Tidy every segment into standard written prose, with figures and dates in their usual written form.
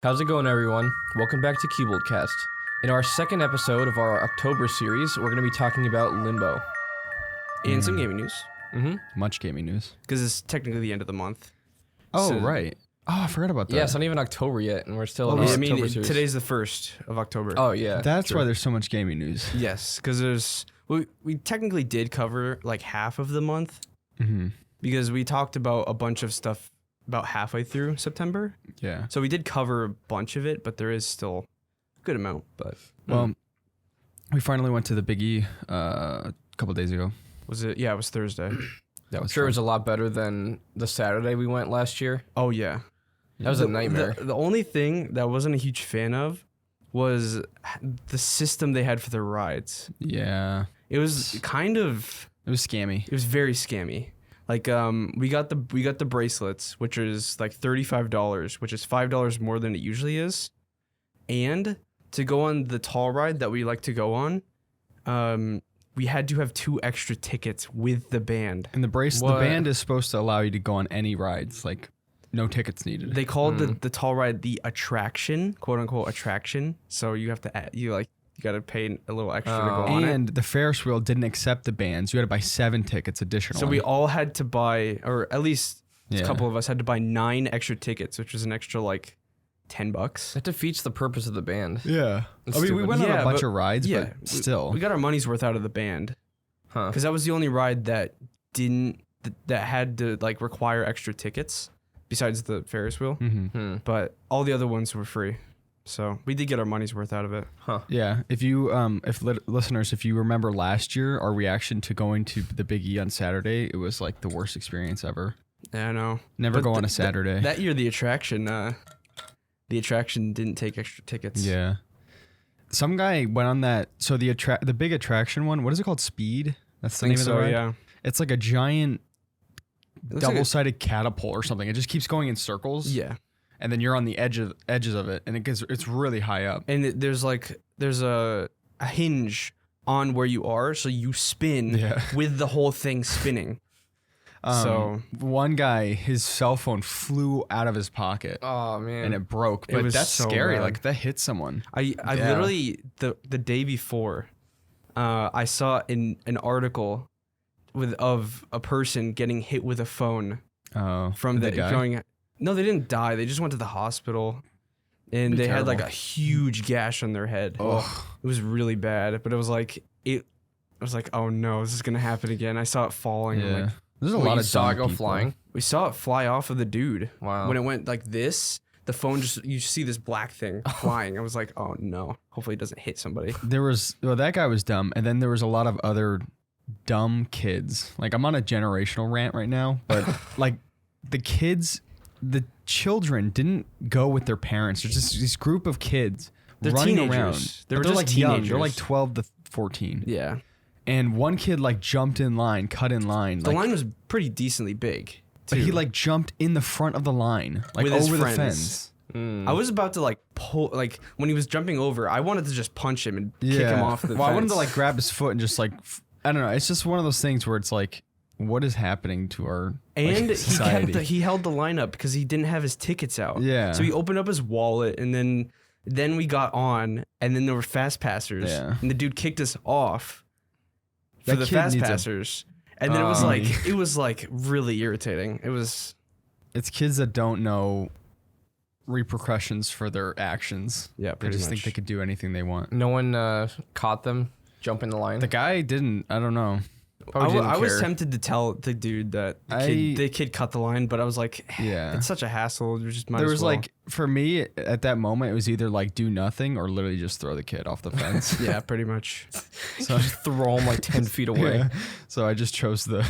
How's it going, everyone? Welcome back to CuboldCast. In our second episode of our October series, we're going to be talking about Limbo. And some gaming news, Much gaming news. because it's technically the end of the month. Oh, So- right. Oh, I forgot about that. Yeah, it's not even October yet, and we're still in Well, our I mean, October series. today's the 1st of October. Oh, yeah. That's true. why there's so much gaming news. Yes, because we technically did cover like half of the month, Mm-hmm. because we talked about a bunch of stuff about halfway through September. Yeah. So we did cover a bunch of it, but there is still a good amount. But Well, we finally went to the Big E a couple days ago. was it? Yeah, it was Thursday. That I'm was sure it fun. was a lot better than the Saturday we went last year. Oh yeah, That was a nightmare. The only thing that I wasn't a huge fan of was the system they had for their rides. Yeah. It was kind of. It was scammy. It was very scammy. Like we got the bracelets, which is like $35, which is $5 more than it usually is. And to go on the tall ride that we like to go on, we had to have 2 extra tickets with the band. And the What? band is supposed to allow you to go on any rides, like no tickets needed. They called the tall ride the attraction, quote unquote attraction. So you have to you got to pay a little extra to go on it. and the Ferris wheel didn't accept the bands. You had to buy 7 tickets additionally. So we all had to buy, or at least a Yeah. couple of us had to buy 9 extra tickets, which was an extra like $10. That defeats the purpose of the band. Yeah. That's I mean, we stupid. went on Yeah, a bunch but- of rides, yeah, but still. We got our money's worth out of the band. Huh. Because that was the only ride that that had to like require extra tickets besides the Ferris wheel. Mm-hmm. But all the other ones were free. So we did get our money's worth out of it. Huh. Yeah, if you, listeners, if you remember last year, our reaction to going to the Big E on Saturday, it was like the worst experience ever. Yeah, I know. Never But go on a Saturday. That year the attraction didn't take extra tickets. Yeah, some guy went on that. So the big attraction one, what is it called? Speed. That's the I name think of the so, ride. yeah. It's like a giant It looks like double-sided catapult or something. It just keeps going in circles. yeah. and then you're on the edges of it, and it's really high up. And there's a hinge on where you are, so you spin Yeah. with the whole thing spinning. So- one guy, his cell phone flew out of his pocket. Oh, man. And it broke, It but was that's so scary. bad. Like that hit someone. I Yeah. literally the day before, I saw an article of a person getting hit with a phone Oh, from did the they die? going. No, they didn't die. They just went to the hospital, and Be they had like terrible. a huge gash on their head. Ugh. It was really bad, but it was like I was like, oh no, this is gonna happen again. I saw it falling. I'm Yeah, like, there's a Wait, lot you of saw it dumb go people. flying? we saw it fly off of the dude. Wow. When it went like this, the phone you see this black thing flying. I was like, oh no, hopefully it doesn't hit somebody. That guy was dumb, and then there was a lot of other dumb kids. Like I'm on a generational rant right now, but like the children didn't go with their parents. There's just this group of kids They're running teenagers. around. They're But just like young. They're like teenagers. 12 to 14. Yeah, And one kid like jumped in line, cut in line. the like, line was pretty decently big. but he too. like jumped in the front of the line, like With his over the friends. fence. Mm. I was about to like pull, like when he was jumping over, I wanted to just punch him and kick him off the Well, fence. I wanted to like grab his foot and just like I don't know. It's just one of those things where it's like, what is happening to our And like, society? he held the line up because he didn't have his tickets out. Yeah. So he opened up his wallet, and then we got on, and then there were fast passers. Yeah. And the dude kicked us off for That the kid fast needs a- passers. And then it was like really irritating. It was It's kids that don't know repercussions for their actions. Yeah, They pretty just think much. they could do anything they want. No one caught them jumping the line? The guy didn't. I don't know. Probably didn't I was care. tempted to tell the dude that the kid cut the line, but I was like, Yeah. it's such a hassle. You just might There as was well. like, for me at that moment, it was either like do nothing or literally just throw the kid off the fence. yeah, pretty much. So, Just throw him like 10 feet away. yeah. So I just chose the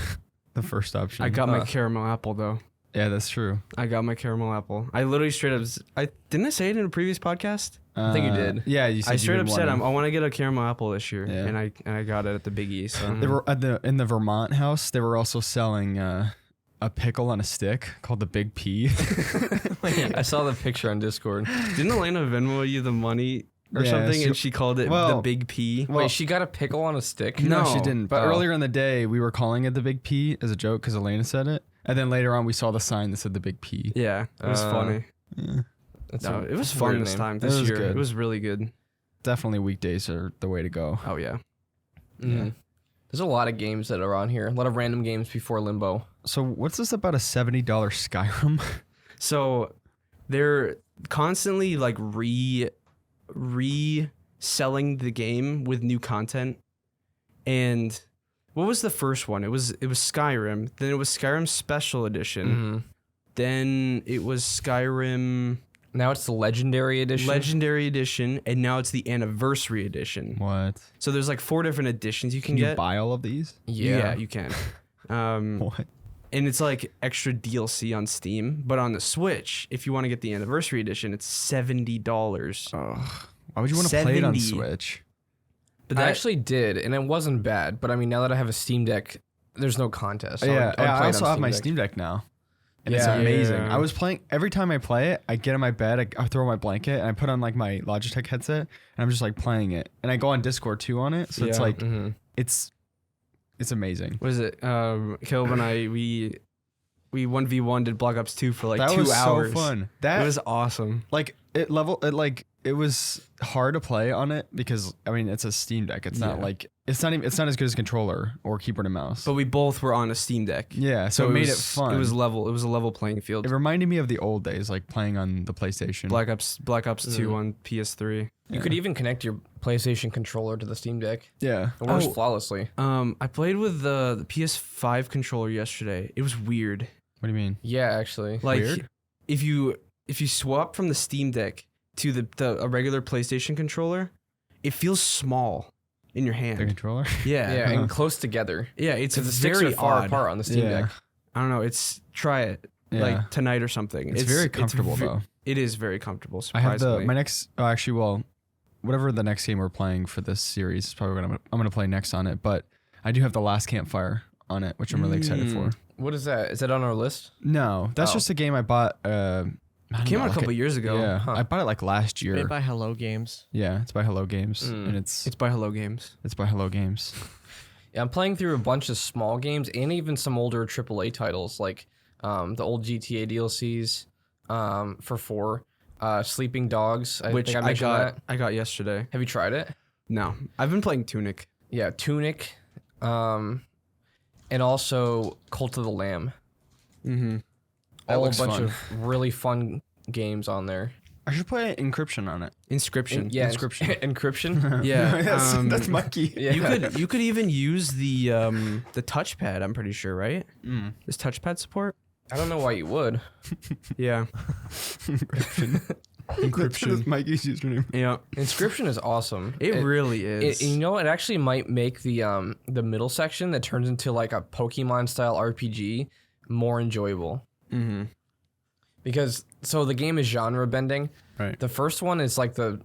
first option. I got my caramel apple though. Yeah, that's true. I got my caramel apple. I literally straight up. Didn't I say it in a previous podcast? I think you did. Yeah, you said I you straight up would said want I want to get a caramel apple this year, Yeah. and I got it at the Big E. So They were in the Vermont house. They were also selling a pickle on a stick called the Big P. I saw the picture on Discord. didn't Elena Venmo you the money or Yeah, something, she- and she called it the well, Big P? Wait, she got a pickle on a stick? No, she No. didn't. But Oh. earlier in the day, we were calling it the Big P as a joke because Elena said it. And then later on, we saw the sign that said the Big P. Yeah, it was funny. Yeah. No, it was a fun weird this name. time. It This was year, good. it was really good. Definitely weekdays are the way to go. Oh yeah. Mhm. There's a lot of games that are on here. A lot of random games before Limbo. So what's this about a $70 Skyrim? So they're constantly like reselling the game with new content. And what was the first one? It was Skyrim. Then it was Skyrim Special Edition. Mhm. Then it was Skyrim Now it's the Legendary Edition. Legendary Edition, and now it's the Anniversary Edition. What? So there's like 4 different editions you can Can you get. buy all of these? Yeah. You can. What? And it's like extra DLC on Steam, but on the Switch, if you want to get the Anniversary Edition, it's $70. Why would you want to play it on 70. Switch? But I that, actually did, and it wasn't bad. But I mean, now that I have a Steam Deck, there's no contest. So Yeah, I would I play it also on have my Deck. Steam Deck now. And it's Yeah. amazing. Yeah. I was playing every time I play it. I get in my bed, I throw my blanket, and I put on like my Logitech headset, and I'm just like playing it. And I go on Discord too on it, so it's Yeah. like Mhm. it's amazing. what is it? Caleb and I, we 1v1 did Black Ops 2 for like That 2 was hours. so fun. It That was awesome. it was hard to play on it because I mean it's a Steam Deck. It's not Yeah. like it's not as good as controller or keyboard and mouse. But we both were on a Steam Deck. yeah, so it made it was, fun. It was level. It was a level playing field. It reminded me of the old days, like playing on the PlayStation. Black Ops 2 on PS3. You could even connect your PlayStation controller to the Steam Deck. Yeah. It works Oh. flawlessly. I played with the PS5 controller yesterday. It was weird. What do you mean? Yeah, actually. Like Weird? if you swap from the Steam Deck to a regular PlayStation controller, it feels small in your The hand. controller? Yeah. Yeah, Huh. and close together. Yeah, it's Because the sticks very are far odd. apart on the Steam Yeah. Deck. I don't know. Try it Yeah. like tonight or something. It's very comfortable though. It is very comfortable. I have Surprisingly. whatever the next game we're playing for this series is probably what I'm gonna play next on it. But I do have the Last Campfire on it, which I'm really excited for. What is that? Is that on our list? No, that's Oh. just a game I bought. I don't Came know, out a like couple years ago. Yeah, Huh. I bought it like last year. Made by Hello Games. Yeah, it's by Hello Games, Mm. and it's It's by Hello Games. by Hello Games. Yeah, I'm playing through a bunch of small games and even some older AAA titles like the old GTA DLCs for 4. Sleeping Dogs, Which think I I mentioned got that. I got yesterday. Have you tried it? No. I've been playing Tunic. Yeah, Tunic, and also Cult of the Lamb. Mm-hmm. That All a looks bunch fun. of really fun games on there. I should play Encryption on it. Inscription. Yeah, Inscription. Encryption. Yeah, that's Mikey. Yeah. You could even use the touchpad, I'm pretty sure, right? Mm. Is touchpad support? I don't know why you would. Yeah. Encryption. That's Mikey's username. Yeah. Inscription is awesome. It really is. You know, it actually might make the middle section that turns into like a Pokemon style RPG more enjoyable. Mm-hmm. Because so the game is genre bending. Right. The first one is like the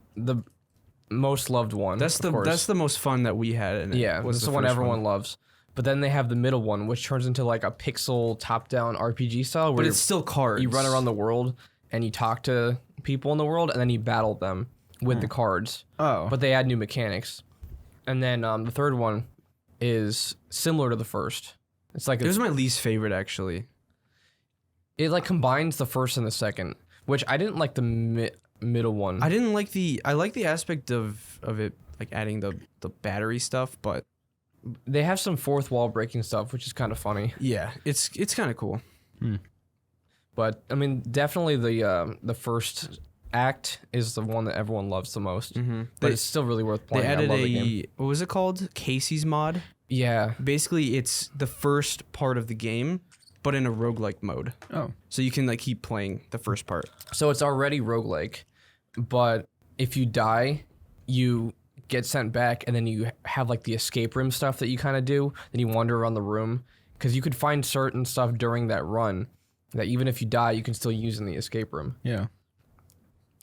most loved one. That's of course. the most fun that we had in it. Yeah, was that's the one first everyone loves. But then they have the middle one, which turns into like a pixel top-down RPG style, where But it's still cards. you run around the world and you talk to people in the world, and then you battle them with the cards. Oh. But they add new mechanics. And then the third one is similar to the first. It's like It was my least favorite, actually. it like combines the first and the second, which I didn't like the middle one. I didn't like I like the aspect of it, like adding the battery stuff, but They have some fourth wall breaking stuff, which is kind of funny. yeah, it's kind of cool. But I mean, definitely the first act is the one that everyone loves the most. Mm-hmm. But it's still really worth They playing. added I love the game. what was it called? Casey's mod. Yeah. Basically, it's the first part of the game, but in a roguelike mode. Oh. So you can like keep playing the first part. So it's already roguelike, but if you die, you get sent back, and then you have like the escape room stuff that you kind of do. Then you wander around the room because you could find certain stuff during that run that even if you die, you can still use in the escape room. Yeah.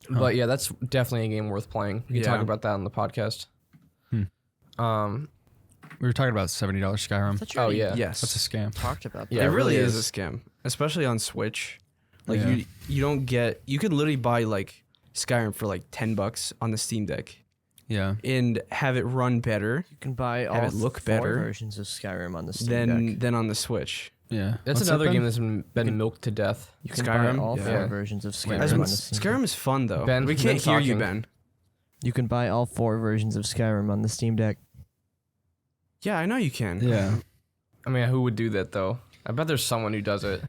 But yeah, that's definitely a game worth playing. We can talk Yeah. about that on the podcast. We were talking about $70 Skyrim. Thought you Oh already yeah. Yes. That's a scam. talked about that. Yeah, it it really really is is. a scam, especially on Switch. Like Yeah. you don't get. You could literally buy like Skyrim for like $10 on the Steam Deck Yeah. and have it run better You can buy all Have it look 4 better versions of Skyrim on the Steam Deck. than on the Switch. Yeah. That's What's another that, game Ben? that's been milked to death. You can Skyrim? buy all Yeah. 4 versions of Skyrim. As on in, the Steam Skyrim Deck. is fun though. Ben, we can't Ben's hear you, talking. Ben. You can buy all 4 versions of Skyrim on the Steam Deck. Yeah, I know you can. Yeah. I mean, who would do that though? I bet there's someone who does it.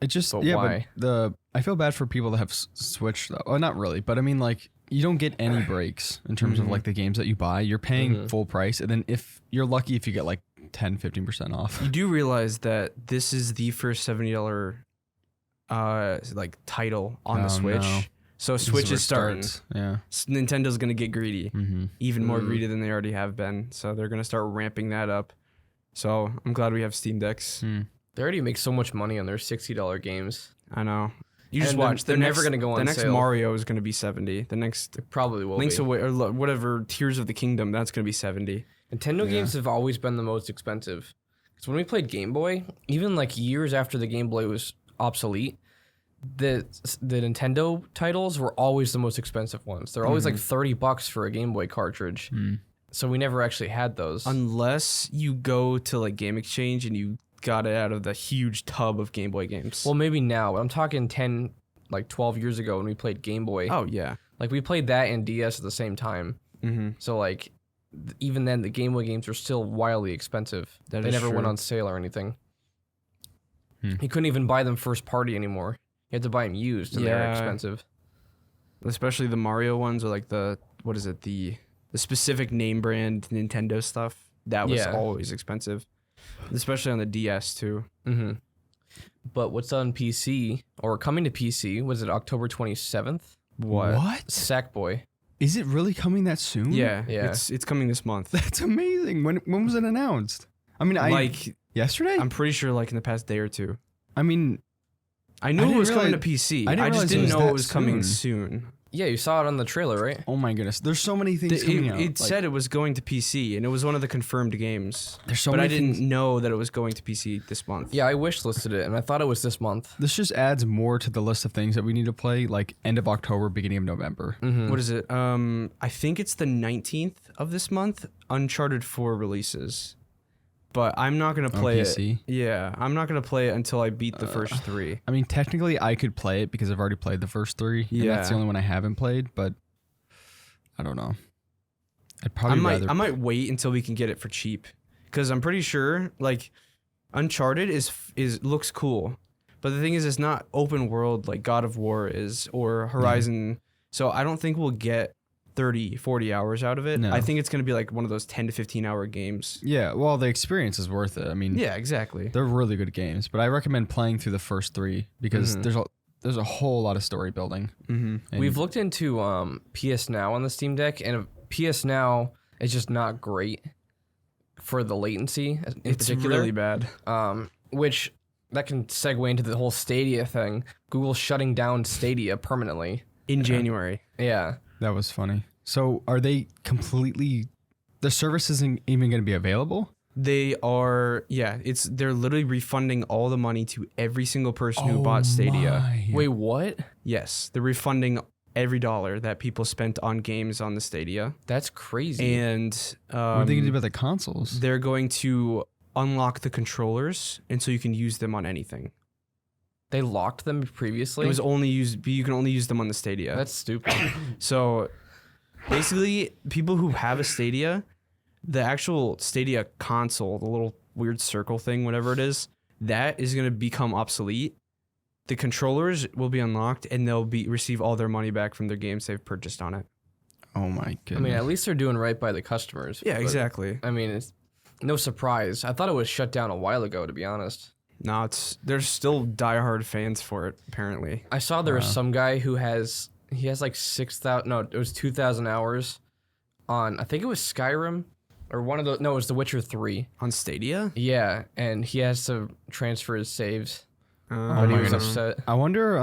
It just But yeah, why? but I feel bad for people that have Switch though. Oh, not really, but I mean like you don't get any breaks in terms of like the games that you buy. You're paying full price, and then if you're lucky if you get like 10-15% off. You do realize that this is the first $70 like title on the Switch. No. So This Switch where is it starting. starts. Yeah. Nintendo gonna get greedy, even more Mm. greedy than they already have been. So they're gonna start ramping that up. So I'm glad we have Steam Decks. They already make so much money on their $60 games. I know. You just And watch. they're never gonna go on The next sale. Mario is gonna be 70. The next It probably will Link's be. Away or whatever Tears of the Kingdom, that's gonna be 70. Nintendo Yeah. games have always been the most expensive. Because when we played Game Boy, even like years after the Game Boy was obsolete, the Nintendo titles were always the most expensive ones. They're always like $30 for a Game Boy cartridge. So we never actually had those. Unless you go to like Game Exchange and you got it out of the huge tub of Game Boy games. Well, maybe now. But I'm talking 10, like 12 years ago when we played Game Boy. Oh yeah. Like we played that and DS at the same time. Mm-hmm. So like even then the Game Boy games were still wildly expensive. That They is never went true. on sale or anything. Hmm. You couldn't even buy them first party anymore. You had to buy them used and they were Yeah. expensive. Especially the Mario ones or like the specific name brand Nintendo stuff. That was Yeah. always expensive. Especially on the DS too. Mm-hmm. But what's on PC or coming to PC? Was it October 27th? What? Sackboy. Is it really coming that soon? Yeah, Yeah. It's coming this month. That's amazing. When was it announced? I mean, yesterday? I'm pretty sure like in the past day or two. I mean, I knew I it didn't was coming to realize- PC. I didn't I just realize it didn't was know that it was coming soon. soon. Yeah, you saw it on the trailer, right? oh my goodness. There's so many things coming out. It said it was going to PC, and it was one of the confirmed games. there's so but many I didn't things. know that it was going to PC this month. Yeah, I wish listed it, and I thought it was this month. This just adds more to the list of things that we need to play, like end of October, beginning of November. Mm-hmm. What is it? I think it's the 19th of this month. Uncharted 4 releases, but I'm not gonna play it. PC? Yeah, I'm not gonna play it until I beat the first 3. I mean, technically, I could play it because I've already played the first 3. And that's the Yeah. only one I haven't played, but I don't know. I'd probably rather. I might wait until we can get it for cheap, because I'm pretty sure like Uncharted is looks cool, but the thing is, it's not open world like God of War is or Horizon. So I don't think we'll get 30-40 hours out of it. No. I think it's gonna be like one of those 10 to 15 hour games. Yeah, well, the experience is worth it. I mean, Yeah, exactly. they're really good games, but I recommend playing through the first 3 because there's a whole lot of story building. Mm-hmm. And We've looked into PS Now on the Steam Deck, and PS Now is just not great for the latency in It's particular. really bad. Which that can segue into the whole Stadia thing. Google shutting down Stadia permanently. In January. Yeah. That was funny. So are they completely? The service isn't even going to be available? They are, they're literally refunding all the money to every single person who bought Stadia. my. Wait, what? Yes, they're refunding every dollar that people spent on games on the Stadia. That's crazy. And What are they going to do about the consoles? they're going to unlock the controllers, and so you can use them on anything. They locked them previously. It was only you can only use them on the Stadia. That's stupid. So basically, people who have a Stadia, the actual Stadia console, the little weird circle thing, whatever it is, that is going to become obsolete. The controllers will be unlocked, and they'll receive all their money back from their games they've purchased on it. Oh my goodness. I mean, at least they're doing right by the customers. Yeah, but, exactly. I mean, it's no surprise. I thought it was shut down a while ago, to be honest. No, there's still diehard fans for it, apparently. I saw there was some guy who has like 6,000. No, it was 2,000 hours on. I think it was Skyrim or one of those. No, it was The Witcher 3. On Stadia? Yeah, and he has to transfer his saves, Oh but he my was goodness. upset. I wonder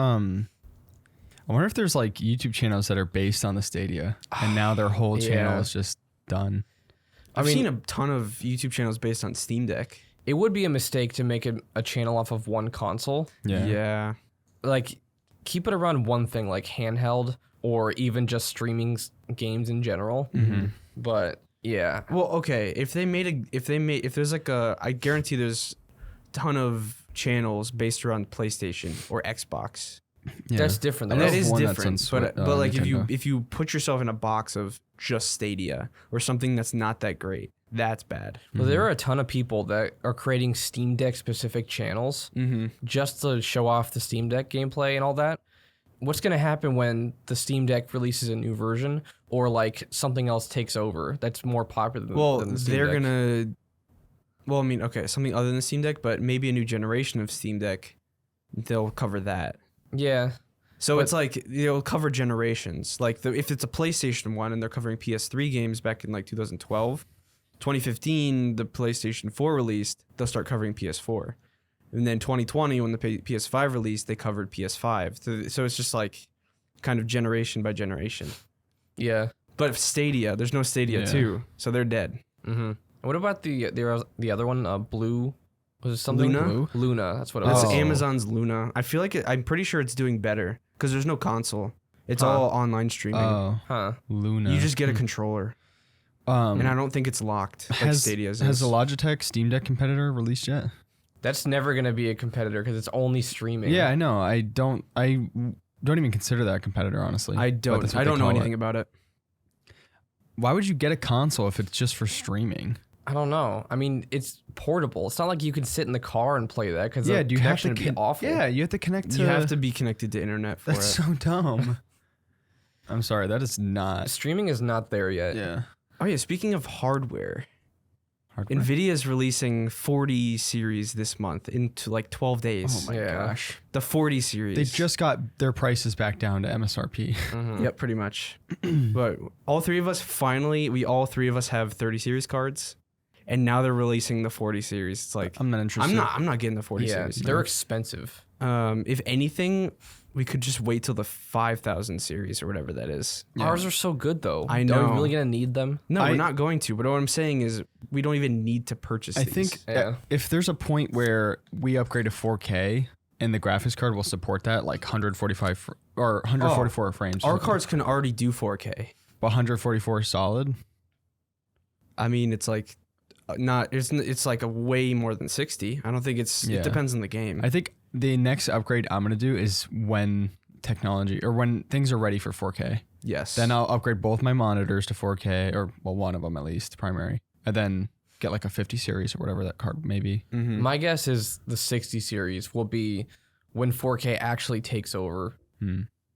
if there's like YouTube channels that are based on the Stadia, and now their whole channel Yeah. is just done. I've mean- seen a ton of YouTube channels based on Steam Deck. It would be a mistake to make a channel off of one console. Yeah. Like, keep it around one thing, like handheld or even just streaming games in general. Mm-hmm. But yeah, Well, okay, if there's like I guarantee there's a ton of channels based around PlayStation or Xbox. Yeah. That's different. And though. that is one that's different. on But like Nintendo. if you put yourself in a box of just Stadia or something that's not that great, that's bad. Well, there are a ton of people that are creating Steam Deck specific channels just to show off the Steam Deck gameplay and all that. What's going to happen when the Steam Deck releases a new version or like something else takes over that's more popular than the Steam they're Deck? gonna. Well, I mean, okay, something other than the Steam Deck, but maybe a new generation of Steam Deck. They'll cover that. Yeah. So But- it's like they'll cover generations. Like if it's a PlayStation one and they're covering PS3 games back in like 2012, 2015 the PlayStation 4 released, they'll start covering PS4. And then 2020 when the PS5 released, they covered PS5. So it's just like kind of generation by generation. Yeah. But Stadia, there's no Stadia Yeah. 2, so they're dead. Mm-hmm. What about the other one, Blue? Was it something? Luna? Luna, that's what it That's was. Amazon's Luna. I feel like I'm pretty sure it's doing better because there's no console. It's all online streaming. Oh, Huh. Luna. You just get a controller, and I don't think it's locked like Stadia's has is. the Logitech Steam Deck competitor released yet? That's never going to be a competitor because it's only streaming. Yeah, I know. I don't even consider that a competitor, honestly. I But don't. that's what I they don't know call anything it. about it. Why would you get a console if it's just for streaming? I don't know. I mean, it's portable. It's not like you can sit in the car and play that because Yeah, the do you have to connection would be awful. Yeah, you have to connect to. You have to be connected to internet for That's it. so dumb. I'm sorry, that is not. Streaming is not there yet. Yeah. Oh yeah, speaking of hardware, Hardware. Nvidia is releasing 40 series this month into like 12 days. Oh my Yeah. gosh. The 40 series. They just got their prices back down to MSRP. Mhm. Yep, pretty much. But all three of us all three of us have 30 series cards, and now they're releasing the 40 series. It's like I'm not interested. I'm not getting the 40 Yeah, series. they're expensive. If anything, we could just wait till the 5,000 series or whatever that is. Yeah. Ours are so good though. I Are know. we really gonna need them? No, I- we're not going to. But what I'm saying is, we don't even need to purchase I these. think Yeah. if there's a point where we upgrade to 4K and the graphics card will support that, like 145 or 144 frames. our cards can already do 4K. 144 solid. I mean, it's like it's like a way more than 60. I don't think Yeah. it depends on the game. I think the next upgrade I'm gonna do is when technology or when things are ready for 4K. Yes. Then I'll upgrade both my monitors to 4K, or well, one of them at least, primary, and then get like a 50 series or whatever that card may be. Mhm. My guess is the 60 series will be when 4K actually takes over.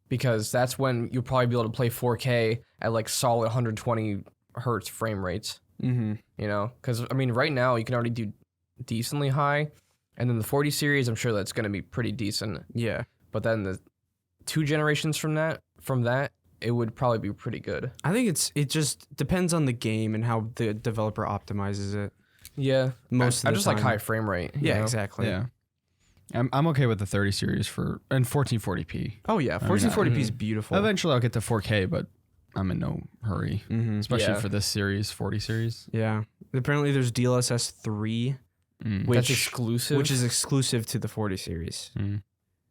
Because that's when you'll probably be able to play 4K at like solid 120 hertz frame rates. Mhm. You know, because I mean, right now you can already do decently high, and then the 40 series, I'm sure that's going to be pretty decent. Yeah. But then the 2 generations from that, it would probably be pretty good. I think it just depends on the game and how the developer optimizes it. Yeah, Most I of the just like time. high frame rate. you Yeah, know? exactly. Yeah. I'm okay with the 30 series and 1440p. Oh yeah, 1440p is beautiful. Eventually I'll get to 4K, but I'm in no hurry, Mhm. especially Yeah. for this series, 40 series. Yeah. Apparently there's DLSS 3, Mm. which That's exclusive. which is exclusive to the 40 series. Mm.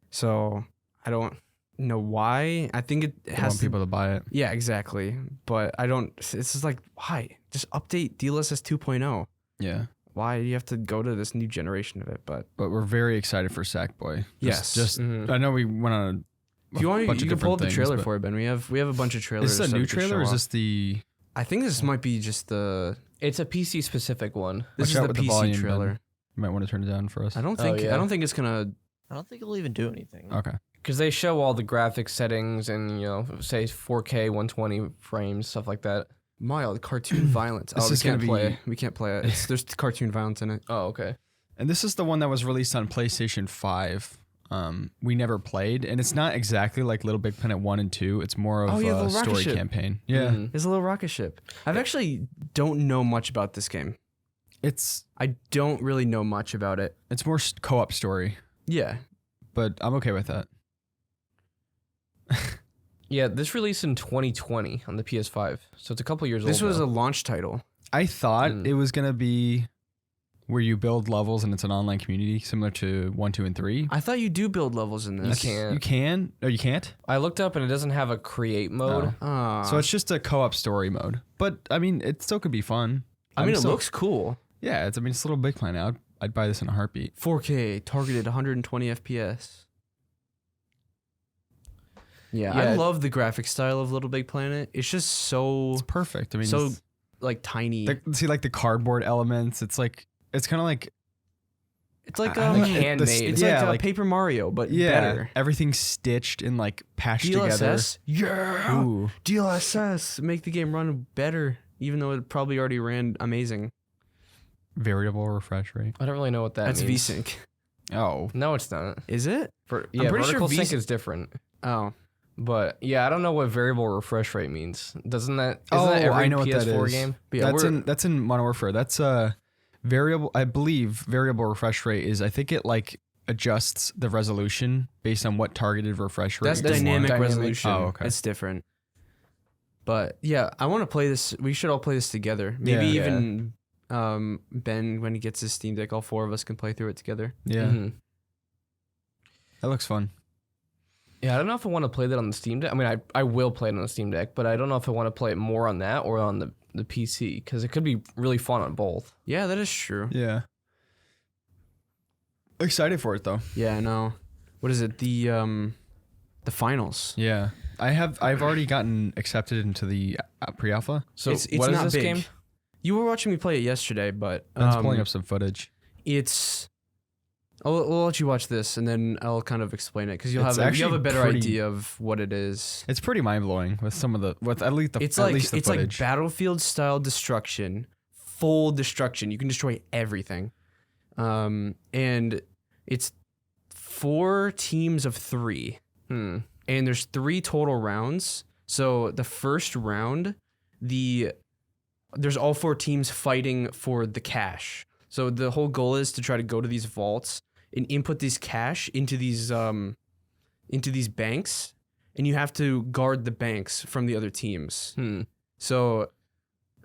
So I don't know why. I think it I has want people to buy it. Yeah, exactly. But I don't. It's just like, why? Just update DLSS 2.0. Yeah. Why do you have to go to this new generation of it? But But we're very excited for Sackboy. Yes. Just Mhm. I know we went on a if you want, bunch you of can pull different up the things, trailer but- for it, Ben. We have a bunch of trailers. Is this a that new we can trailer or show is off. this the I think this might be just the. It's a PC specific one. This Watch is out the with the PC volume, Ben. trailer. you might want to turn it down for us? I don't Oh, think. yeah. I don't think it's gonna. I don't think it'll even do anything. Okay. Because they show all the graphic settings and, you know, say 4K, 120 frames, stuff like that. Mild cartoon violence. This We is gonna can't play. be- it. We can't play it. There's cartoon violence in it. Oh, okay. And this is the one that was released on PlayStation 5. We never played, and it's not exactly like Little Big Planet 1 and 2. It's more of Oh, yeah, the a rocket story ship. campaign. Yeah. Mhm. There's a little rocket ship. I've actually don't know much about this game. It's I don't really know much about it. more co-op story, Yeah. but I'm okay with that. Yeah, this released in 2020 on the PS5, so it's a couple years This old. was a now. launch title. I thought Mm. it was going to be where you build levels and it's an online community similar to 1, 2, and 3. I thought you do build levels in You this. can't. You can? Oh, you can't? I looked up and it doesn't have a create mode. Ah. So it's just a co-op story mode. But I mean, it still could be fun. I mean, I'm it still- looks cool. Yeah, it's Little Big Planet. I'd buy this in a heartbeat. 4K targeted 120 FPS. Yeah, Yeah. I love the graphic style of Little Big Planet. It's just so It's perfect. I mean, so like tiny. see like the cardboard elements. It's like it's kind of like It's like I don't know, handmade. It's yeah, like, like Paper Mario, but better. Everything's stitched and like patched together. DLSS, yeah. Ooh, DLSS make the game run better, even though it probably already ran amazing. variable refresh rate. I don't really know what that That's means. VSync. Oh, No, it's not. Is it? Yeah, pretty sure vertical sync VSync is different. Oh, But yeah, I don't know what variable refresh rate means. Isn't that every I know what that PS4 is. game? but yeah, that's in Modern Warfare. That's variable. I believe variable refresh rate is. I think it like adjusts the resolution based on what targeted refresh rate. that's you want. dynamic Dynamic. resolution. Oh, okay. It's different. But yeah, I want to play this. We should all play this together. Maybe Yeah. even Ben, when he gets his Steam Deck, all 4 of us can play through it together. Yeah, Mhm. that looks fun. Yeah, I don't know if I want to play that on the Steam Deck. I mean, I will play it on the Steam Deck, but I don't know if I want to play it more on that or on the PC because it could be really fun on both. Yeah, that is true. Yeah, excited for it though. Yeah, I know. What is it? The finals. Yeah, I've already gotten accepted into the pre-alpha. So It's what is not this big. game? You were watching me play it yesterday, but Ben's pulling up some footage. it's. We'll let you watch this, and then I'll kind of explain it because you'll It's have a actually better pretty- idea of what it is. It's pretty mind blowing with some of the at least the It's at like least the it's like footage. Battlefield style destruction, full destruction. You can destroy everything, and it's 4 teams of 3, and there's 3 total rounds. So the first round, there's all 4 teams fighting for the cash. So the whole goal is to try to go to these vaults and input this cash into these banks, and you have to guard the banks from the other teams. So,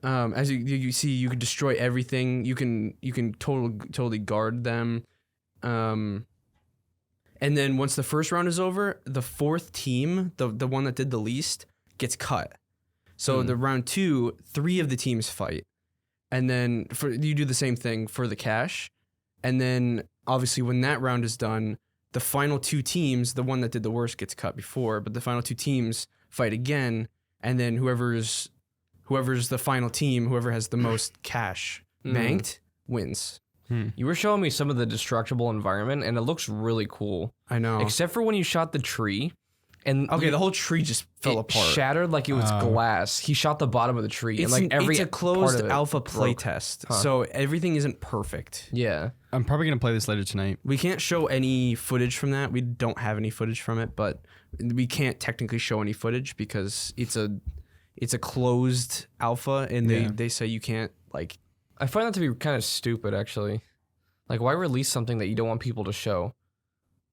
as you see, you can destroy everything. You can totally guard them. And then once the first round is over, the 4th team, the one that did the least, gets cut. So the round 2, 3 of the teams fight, and then you do the same thing for the cash, and then obviously when that round is done, the final 2 teams, the one that did the worst gets cut before, but the final 2 teams fight again, and then whoever's the final team, whoever has the most cash banked, wins. You were showing me some of the destructible environment, and it looks really cool. I know. Except for when you shot the tree, and Okay, the whole tree just fell apart. shattered like it was glass. He shot the bottom of the tree, and like every it's a part closed of it alpha broke. playtest, so everything isn't perfect. Yeah. I'm probably gonna play this later tonight. We can't show any footage from that. We don't have any footage from it, but we can't technically show any footage because it's a closed alpha, and they say you can't like. I find that to be kind of stupid, actually. Like, why release something that you don't want people to show?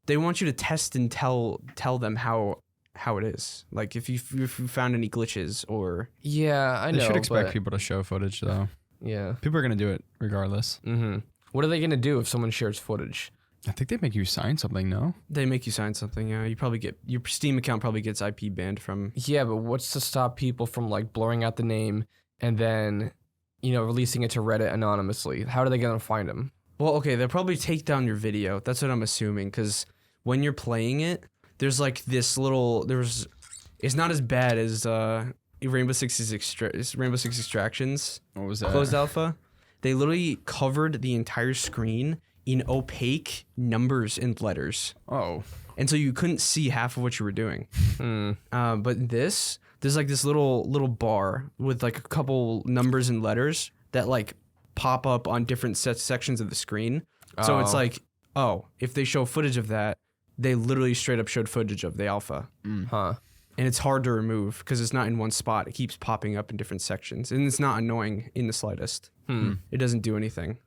They want you to test and tell them how it is. Like if you found any glitches or Yeah, I know. They should expect but- people to show footage though. Yeah. People are gonna do it regardless. What are they gonna do if someone shares footage? I think they make you sign something. No. they make you sign something. You probably get your Steam account probably gets IP banned from. Yeah, but what's to stop people from like blurring out the name and then, releasing it to Reddit anonymously? How are they gonna find them? Well, okay, they'll probably take down your video. That's what I'm assuming, because when you're playing it, there's like this little. It's not as bad as Rainbow Six Extractions. What was that? Closed alpha. They literally covered the entire screen in opaque numbers and letters, Oh. and so you couldn't see half of what you were doing. But there's like this little bar with like a couple numbers and letters that like pop up on different sections of the screen. So it's Oh. like, if they show footage of that, they literally straight up showed footage of the alpha. Huh. And it's hard to remove because it's not in one spot. It keeps popping up in different sections, and it's not annoying in the slightest. It doesn't do anything.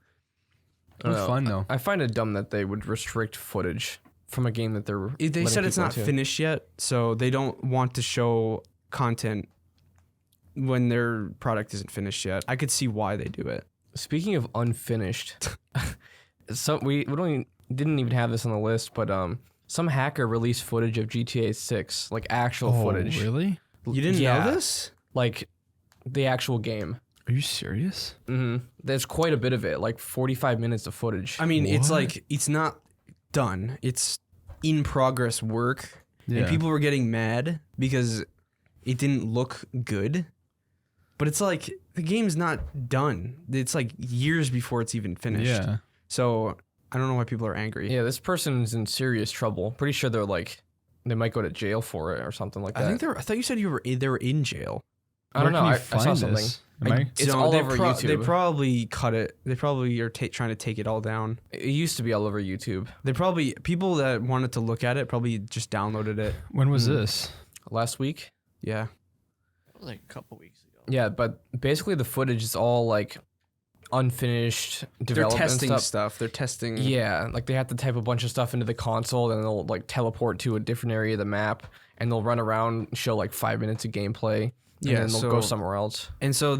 It was fun though. I find it dumb that they would restrict footage from a game that they're. They letting said it's people not into. finished yet, so they don't want to show content when their product isn't finished yet. I could see why they do it. Speaking of unfinished, so we didn't even have this on the list, but some hacker released footage of GTA 6, like actual footage, Really? You didn't Yeah. know this? like the actual game. Are you serious? There's quite a bit of it, like 45 minutes of footage. I mean, it's What? like it's not done. It's in progress work, Yeah. and people were getting mad because it didn't look good. But it's like the game's not done. It's like years before it's even finished. Yeah. So I don't know why people are angry. Yeah, this person's in serious trouble. Pretty sure they might go to jail for it or something like that. I thought you said they were in jail. I don't Where know. can I you saw find something. this? Am I? It's all over YouTube. They probably cut it. They probably are trying to take it all down. It used to be all over YouTube. They probably people that wanted to look at it probably just downloaded it. When was this? Last week? Yeah. Like a couple weeks ago. Yeah, but basically the footage is all like unfinished They're development testing stuff. They're testing. Yeah, like they have to type a bunch of stuff into the console, and they'll like teleport to a different area of the map, and they'll run around, show like 5 minutes of gameplay, and Yeah, then they'll so- go somewhere else. And so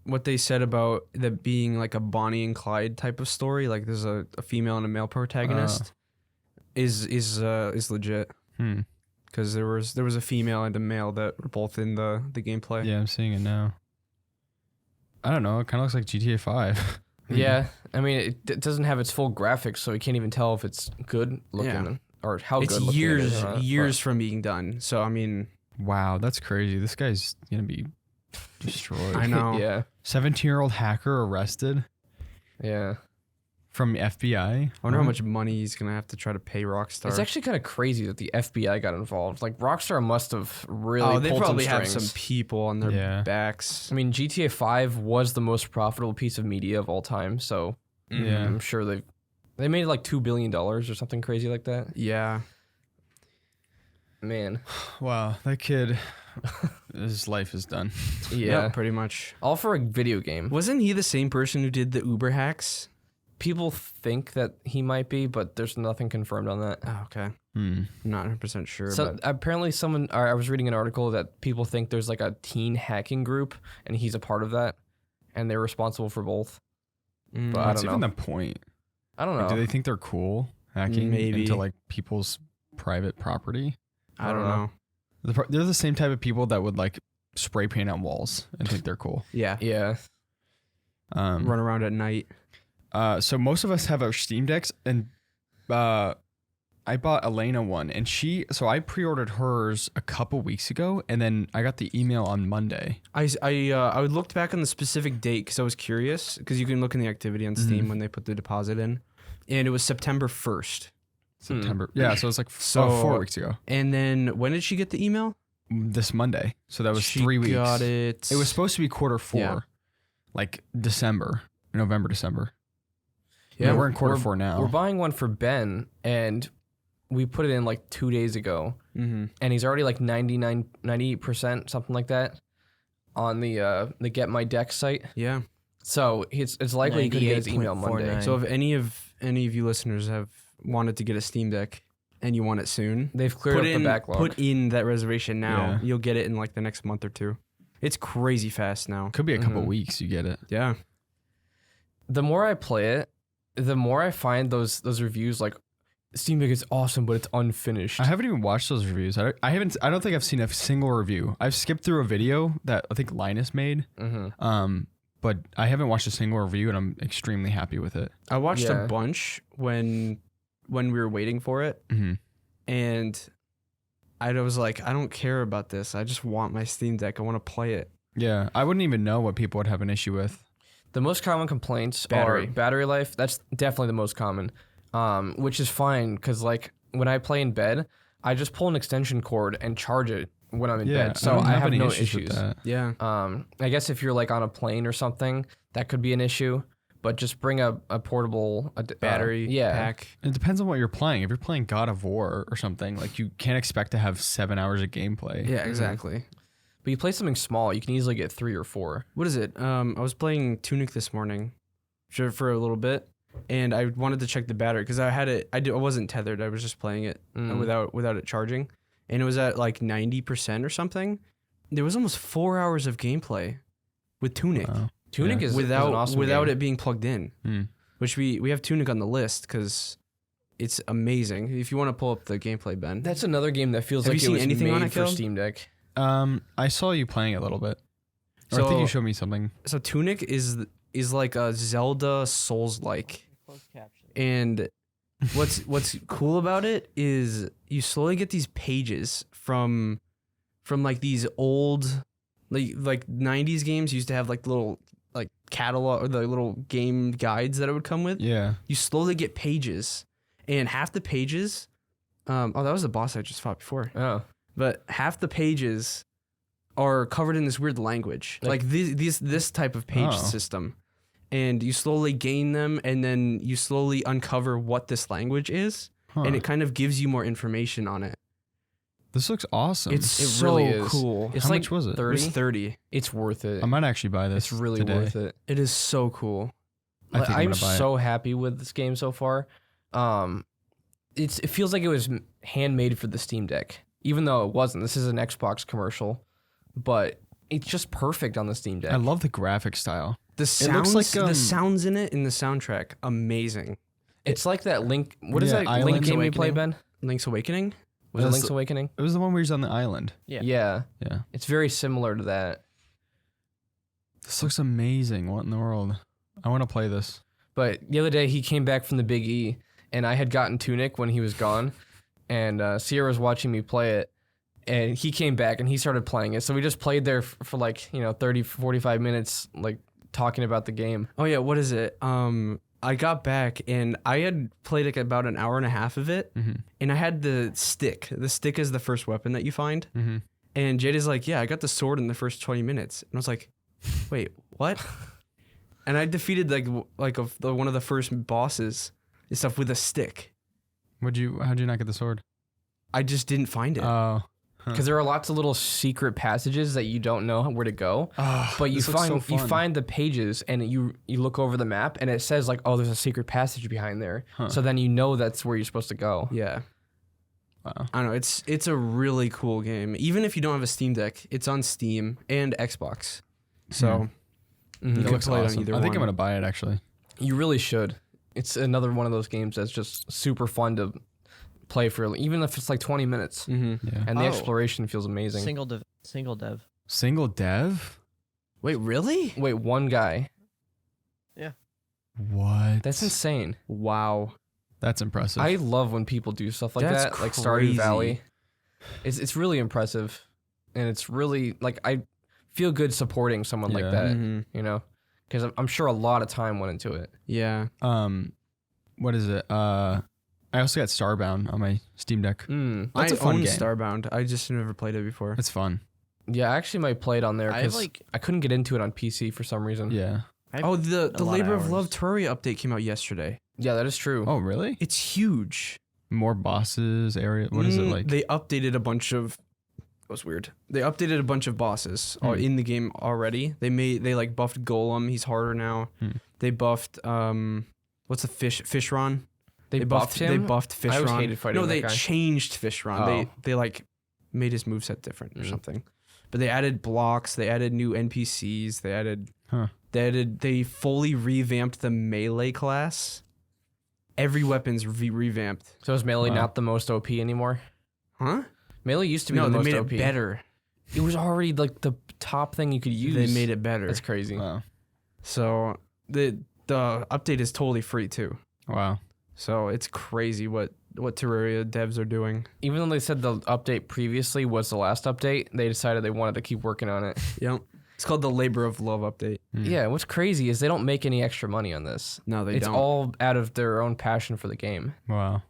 what they said about that being like a Bonnie and Clyde type of story, like there's a female and a male protagonist, is legit. Because there was a female and a male that were both in the gameplay. Yeah, I'm seeing it now. I don't know. It kind of looks like GTA 5. Yeah, I mean it doesn't have its full graphics, so we can't even tell if it's good looking Yeah. or how It's good looking it is years or not, years from being done. So I mean, Wow, that's crazy. This guy's gonna be destroyed. I but- know. Yeah, 17-year-old hacker arrested yeah. from the FBI. I wonder how much money he's gonna have to try to pay Rockstar. It's actually kind of crazy that the FBI got involved. Like Rockstar must have really. they pulled probably some have strings. some people on their Yeah. backs. I mean, GTA 5 was the most profitable piece of media of all time, so Yeah. I'm sure they made like $2 billion or something crazy like that. Yeah. Man, Wow, that kid, his life is done. yeah, Pretty much. all for a video game. Wasn't he the same person who did the Uber hacks? People think that he might be, but there's nothing confirmed on that. Oh, okay. Hmm. I'm not 100% sure. So but apparently, I was reading an article that people think there's like a teen hacking group, and he's a part of that, and they're responsible for both. But I What's don't even know. the point? I don't Like, know. do they think they're cool hacking Maybe. into like people's private property? I don't know. They're the same type of people that would like spray paint on walls and think they're cool. Yeah. Yeah. Run around at night. So most of us have our Steam Decks, and I bought Elena one, and I pre-ordered hers a couple weeks ago, and then I got the email on Monday. I looked back on the specific date because I was curious, because you can look in the activity on Steam when they put the deposit in, and it was September 1st. September. Yeah, so it's like So- 4 weeks ago. And then when did she get the email? This Monday. So that was She 3 weeks. Got it. It was supposed to be Q4, Yeah. like November, December. Yeah, We're in Q4 now. We're buying one for Ben, and we put it in like 2 days ago, and he's already like 98%, something like that, on the Get My Deck site. Yeah. So it's likely he could get his email Monday. 98.49. So if any of you listeners have wanted to get a Steam Deck and you want it soon, They've cleared up the backlog. Put in that reservation now. Yeah. You'll get it in like the next month or two. It's crazy fast now. Could be a couple weeks you get it. Yeah. The more I play it, the more I find those reviews like Steam Deck is awesome, but it's unfinished. I haven't even watched those reviews. I don't think I've seen a single review. I've skipped through a video that I think Linus made. But I haven't watched a single review, and I'm extremely happy with it. I watched Yeah. a bunch when we were waiting for it, and I was like, I don't care about this. I just want my Steam Deck. I want to play it. Yeah, I wouldn't even know what people would have an issue with. The most common complaints Battery. are battery life. That's definitely the most common, which is fine because like when I play in bed, I just pull an extension cord and charge it when I'm in bed. So don't I have any no with issues. that. Yeah. I guess if you're like on a plane or something, that could be an issue. But just bring a portable Battery pack. It depends on what you're playing. If you're playing God of War or something, like you can't expect to have 7 hours of gameplay. Yeah, exactly. But you play something small, you can easily get 3 or 4. What is it? I was playing Tunic this morning for a little bit, and I wanted to check the battery because I had it. I wasn't tethered. I was just playing it without it charging, and it was at like 90% or something. There was almost 4 hours of gameplay with Tunic Wow. Tunic is an without awesome without game. it being plugged in. Which we have Tunic on the list because it's amazing. If you want to pull up the gameplay, Ben. That's another game that feels Have like you it seen was anything on made it, for Caleb? Steam Deck. I saw you playing it a little bit. Or I think you showed me something. So Tunic is like a Zelda Souls-like, and what's cool about it is you slowly get these pages from like these old like 90s games used to have like little like catalog or the little game guides that it would come with. Yeah. You slowly get pages, and half the pages that was the boss I just fought before. Oh. But half the pages are covered in this weird language, like this type of page system, and you slowly gain them, and then you slowly uncover what this language is, and it kind of gives you more information on it. This looks awesome. It so really is cool. It's How like much was it? 30? It was 30. It's worth it. I might actually buy this. It's really today. worth it. It is so cool. I think I'm I'm gonna buy so happy with this game so far. It feels like it was handmade for the Steam Deck, even though it wasn't. This is an Xbox commercial, but it's just perfect on the Steam Deck. I love the graphic style. The sounds, looks like, the sounds in it in the soundtrack, amazing. It's like that Link. What is Yeah, that Link Islands game you play, Awakening. Ben? Link's Awakening. Was it That's Link's Awakening? It was the one where he's on the island. Yeah. Yeah. Yeah. It's very similar to that. This looks amazing. What in the world? I want to play this. But the other day he came back from the Big E, and I had gotten Tunic when he was gone, and Sierra was watching me play it, and he came back and he started playing it. So we just played there for like 30, 45 minutes, like talking about the game. Oh yeah, what is it? I got back and I had played like about an hour and a half of it, and I had the stick. The stick is the first weapon that you find. And Jade is like, yeah, I got the sword in the first 20 minutes. And I was like, wait, what? And I defeated one of the first bosses and stuff with a stick. How'd you not get the sword? I just didn't find it. Oh. Because there are lots of little secret passages that you don't know where to go, but you this looks so find you fun. find the pages and you look over the map and it says like, oh, there's a secret passage behind there. So then you know that's where you're supposed to go. Yeah. Wow. I don't know. It's a really cool game. Even if you don't have a Steam Deck, it's on Steam and Xbox. So you It can looks play it on awesome. either I think I'm one. gonna buy it actually. You really should. It's another one of those games that's just super fun to play for, even if it's like 20 minutes. Yeah. And the Oh. exploration feels amazing. Single dev. Single dev? Wait, really? Wait, one guy? What? That's insane. Wow. That's impressive. I love when people do stuff like That's that, like Stardew crazy. Valley. It's really impressive, and it's really like I feel good supporting someone like Yeah. that, Mhm. you know, because I'm sure a lot of time went into it. Yeah. What is it? I also got Starbound on my Steam Deck. That's I a fun own game. Starbound. I just never played it before. It's fun. Yeah, I actually might play it on there I because like- I couldn't get into it on PC for some reason. Yeah. Oh, the a lot Labor of of Love hours. Terraria update came out yesterday. Yeah, that is true. Oh, really? It's huge. More bosses, area. What is it like? They updated a bunch of. That was weird. They updated a bunch of bosses in the game already. They like buffed Golem. He's harder now. They buffed what's the Fishron? They buffed him. They buffed Fishron. I always hated fighting No, that they guy. changed Fishron. Oh. They like made his moveset different or something. But they added blocks. They added new NPCs. They fully revamped the melee class. Every weapon's revamped. So is melee not the most OP anymore? Huh? Melee used to be No, the they most made OP. it better. It was already like the top thing you could use. They made it better. That's crazy. Wow. So the update is totally free too. Wow. So it's crazy what Terraria devs are doing. Even though they said the update previously was the last update, they decided they wanted to keep working on it. Yep. It's called the Labor of Love update. Yeah, what's crazy is they don't make any extra money on this. No, they It's don't. all out of their own passion for the game. Wow.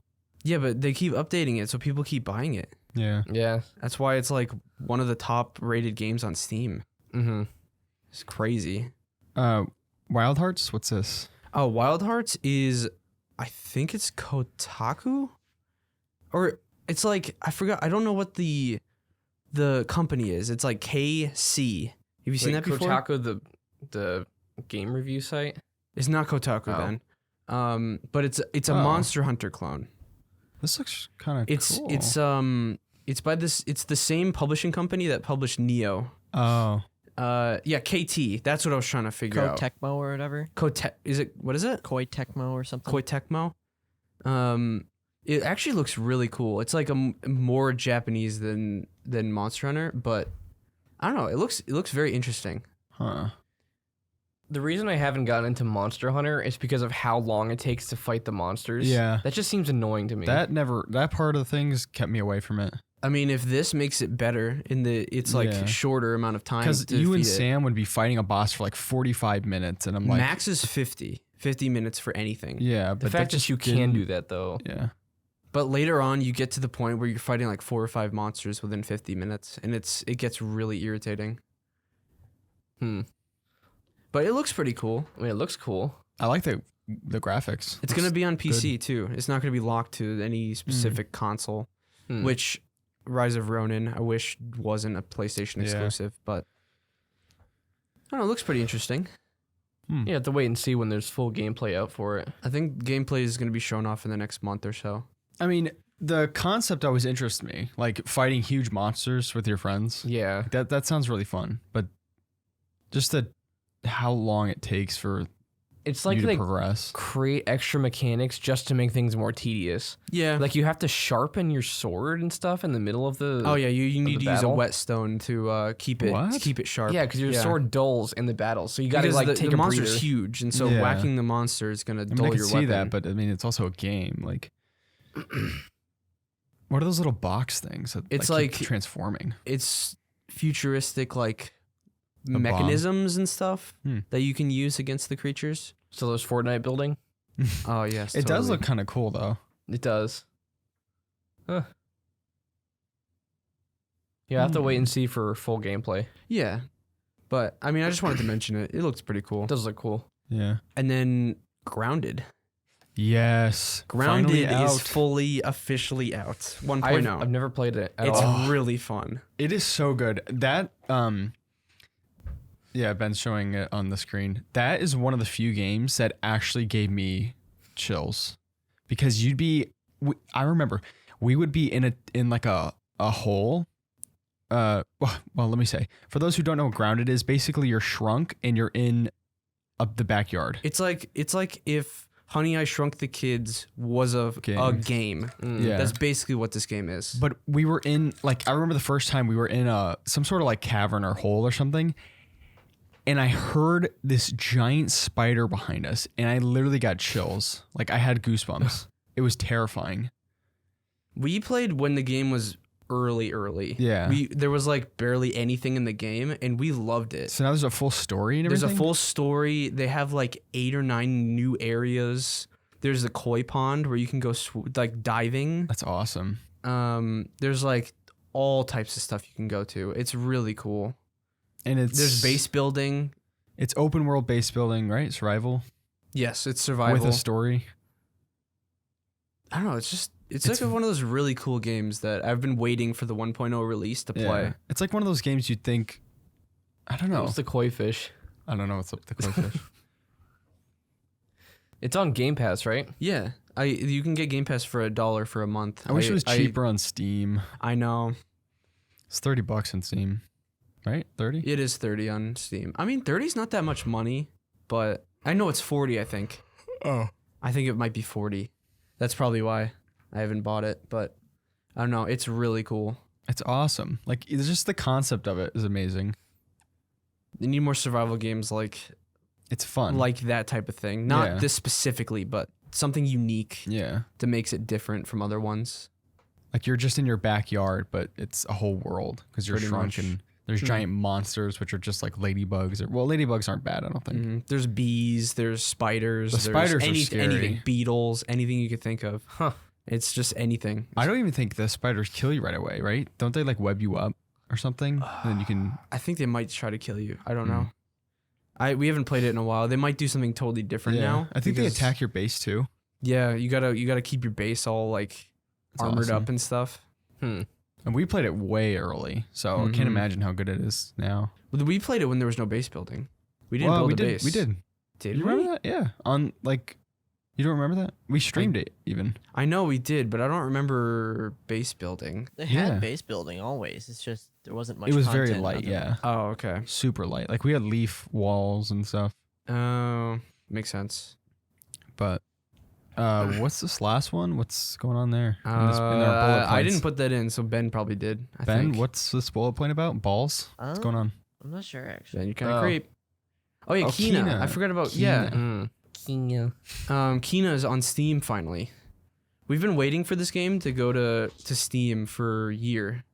Yeah, but they keep updating it, so people keep buying it. Yeah. Yeah. That's why it's like one of the top rated games on Steam. Mm-hmm. It's crazy. Wild Hearts. What's this? Oh, Wild Hearts is, I think it's Kotaku, or it's like I forgot. I don't know what the company is. It's like KC. Have you seen that before? Kotaku, the game review site? It's not Kotaku then. But it's a Monster Hunter clone. This looks kind of cool. It's by this. It's the same publishing company that published Neo. Oh. Yeah, KT. That's what I was trying to figure out. Tecmo or whatever. Is it? What is it? Koei Tecmo or something. Koei Tecmo. It actually looks really cool. It's like more Japanese than Monster Hunter, but I don't know. It looks very interesting. Huh. The reason I haven't gotten into Monster Hunter is because of how long it takes to fight the monsters. Yeah. That just seems annoying to me. That part of the things kept me away from it. I mean, if this makes it better it's like Yeah. shorter amount of time. Because to you and defeat it. Sam would be fighting a boss for like 45 minutes, and I'm like, Max is 50 minutes for anything. yeah, the but fact just that you can do that though. Yeah. But later on, you get to the point where you're fighting like 4 or 5 monsters within 50 minutes, and it gets really irritating. But it looks pretty cool. I mean, it looks cool. I like the graphics. It's going to be on PC too. It's not going to be locked to any specific console, which Rise of Ronin, I wish wasn't a PlayStation exclusive, but I don't know, it looks pretty interesting. You have to wait and see when there's full gameplay out for it. I think gameplay is going to be shown off in the next month or so. I mean, the concept always interests me, like fighting huge monsters with your friends. Yeah. That sounds really fun, but just how long it takes for It's like you to they progress. create extra mechanics just to make things more tedious. Yeah. Like you have to sharpen your sword and stuff in the middle of the. Oh yeah, you need the to use a battle? whetstone to keep it sharp. Yeah, because your sword dulls in the battle, so you got to because like the, take the a monster's breather. huge, and so Yeah. whacking the monster is gonna I dull mean, I can your see weapon. that, but I mean, it's also a game. Like, what are those little box things that It's keep like- transforming? It's futuristic like bomb. mechanisms and stuff Hmm. that you can use against the creatures. So there's Fortnite building. Oh yes, It does totally. look kind of cool though. It does. Huh. Yeah, I have to wait and see for full gameplay. Yeah, but I mean, I just wanted to mention it. It looks pretty cool. It does look cool. Yeah. And then Grounded. Yes. Grounded Finally is out. fully officially out. 1.0. I've never played it at It's all. really fun. It is so good. That yeah, Ben's showing it on the screen. That is one of the few games that actually gave me chills, because I remember we would be in like a hole. Well, let me say, for those who don't know what Grounded is, basically you're shrunk and you're in the backyard. It's like if Honey I Shrunk the Kids was a game. Yeah. That's basically what this game is. But we were in, like, I remember the first time we were in some sort of like cavern or hole or something, and I heard this giant spider behind us, and I literally got chills. Like, I had goosebumps. It was terrifying. We played when the game was early. Yeah. There was like barely anything in the game, and we loved it. So now there's a full story and There's everything? a full story. They have like 8 or 9 new areas. There's the koi pond where you can go like diving. That's awesome. There's like all types of stuff you can go to. It's really cool. And There's base building. It's open world base building, right? Survival Yes, it's survival. with a story. I don't know. It's like one of those really cool games that I've been waiting for the 1.0 release to play. Yeah. It's like one of those games you'd think, I don't know. What's the koi fish? I don't know what's up with the koi fish. It's on Game Pass, right? Yeah, you can get Game Pass for $1 for a month. I wish it was cheaper on Steam. I know. It's $30 on Steam, right? 30? It is 30 on Steam. I mean, 30 is not that much money, but I know it's 40, I think. Oh. I think it might be 40. That's probably why I haven't bought it, but I don't know. It's really cool. It's awesome. Like, it's just the concept of it is amazing. They need more survival games like It's fun. that type of thing. Not Yeah. this specifically, but something unique yeah. that makes it different from other ones. Like, you're just in your backyard, but it's a whole world because you're Pretty shrunk much. and there's giant monsters, which are just like ladybugs. Well, ladybugs aren't bad, I don't think. Mhm. There's bees, there's spiders, The there's spiders are scary. anything, beetles, anything you could think of. Huh. It's just anything. I don't even think the spiders kill you right away, right? Don't they like web you up or something? And then you can. I think they might try to kill you. I don't Hmm. know. We haven't played it in a while. They might do something totally different now. I think they because- attack your base too. Yeah, you gotta keep your base all like It's armored awesome. up and stuff. Hmm. And we played it way early, so I Mhm. can't imagine how good it is now. Well, we played it when there was no base building. We didn't build we a did. base. We did. Did You we? remember that? Yeah. On like, you don't remember that? We streamed it even. I know we did, but I don't remember base building. They Yeah. had base building always. It's just there wasn't much. It was very content light. other than- Yeah. Oh, okay. Super light. Like we had leaf walls and stuff. Oh, makes sense. But what's this last one? What's going on there? In our bullet I points? didn't put that in, so Ben probably did. I Ben, think. what's this bullet point about? Balls? What's going on? I'm not sure actually. Then you're kind of Oh. creep. Oh yeah, Oh, Kina. Kina. I forgot about Kina. Kina is on Steam finally. We've been waiting for this game to go to Steam for a year.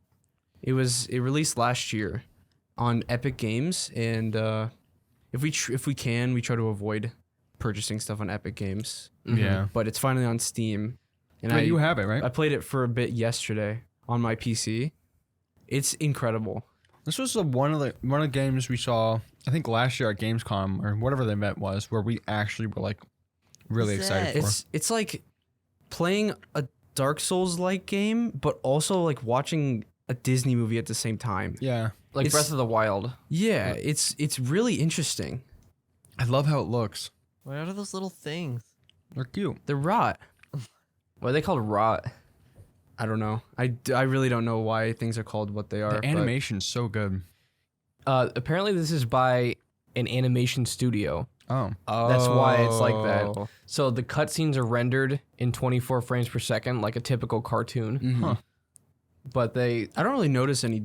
It released last year on Epic Games, and if we can, we try to avoid purchasing stuff on Epic Games. Yeah. But it's finally on Steam, and But you have it, right? I played it for a bit yesterday on my PC. It's incredible. This was one of the games we saw, I think last year at Gamescom or whatever the event was, where we actually were like really What's excited that? for. It's like playing a Dark Souls like game, but also like watching a Disney movie at the same time. Yeah. Like It's- Breath of the Wild. Yeah, it's really interesting. I love how it looks. What are those little things? They're cute. They're rot. What are they called? Rot. I don't know. I really don't know why things are called what they are. The animation's so good. Apparently, this is by an animation studio. Oh. That's why it's like that. So the cutscenes are rendered in 24 frames per second, like a typical cartoon. Mhm. But they, I don't really notice any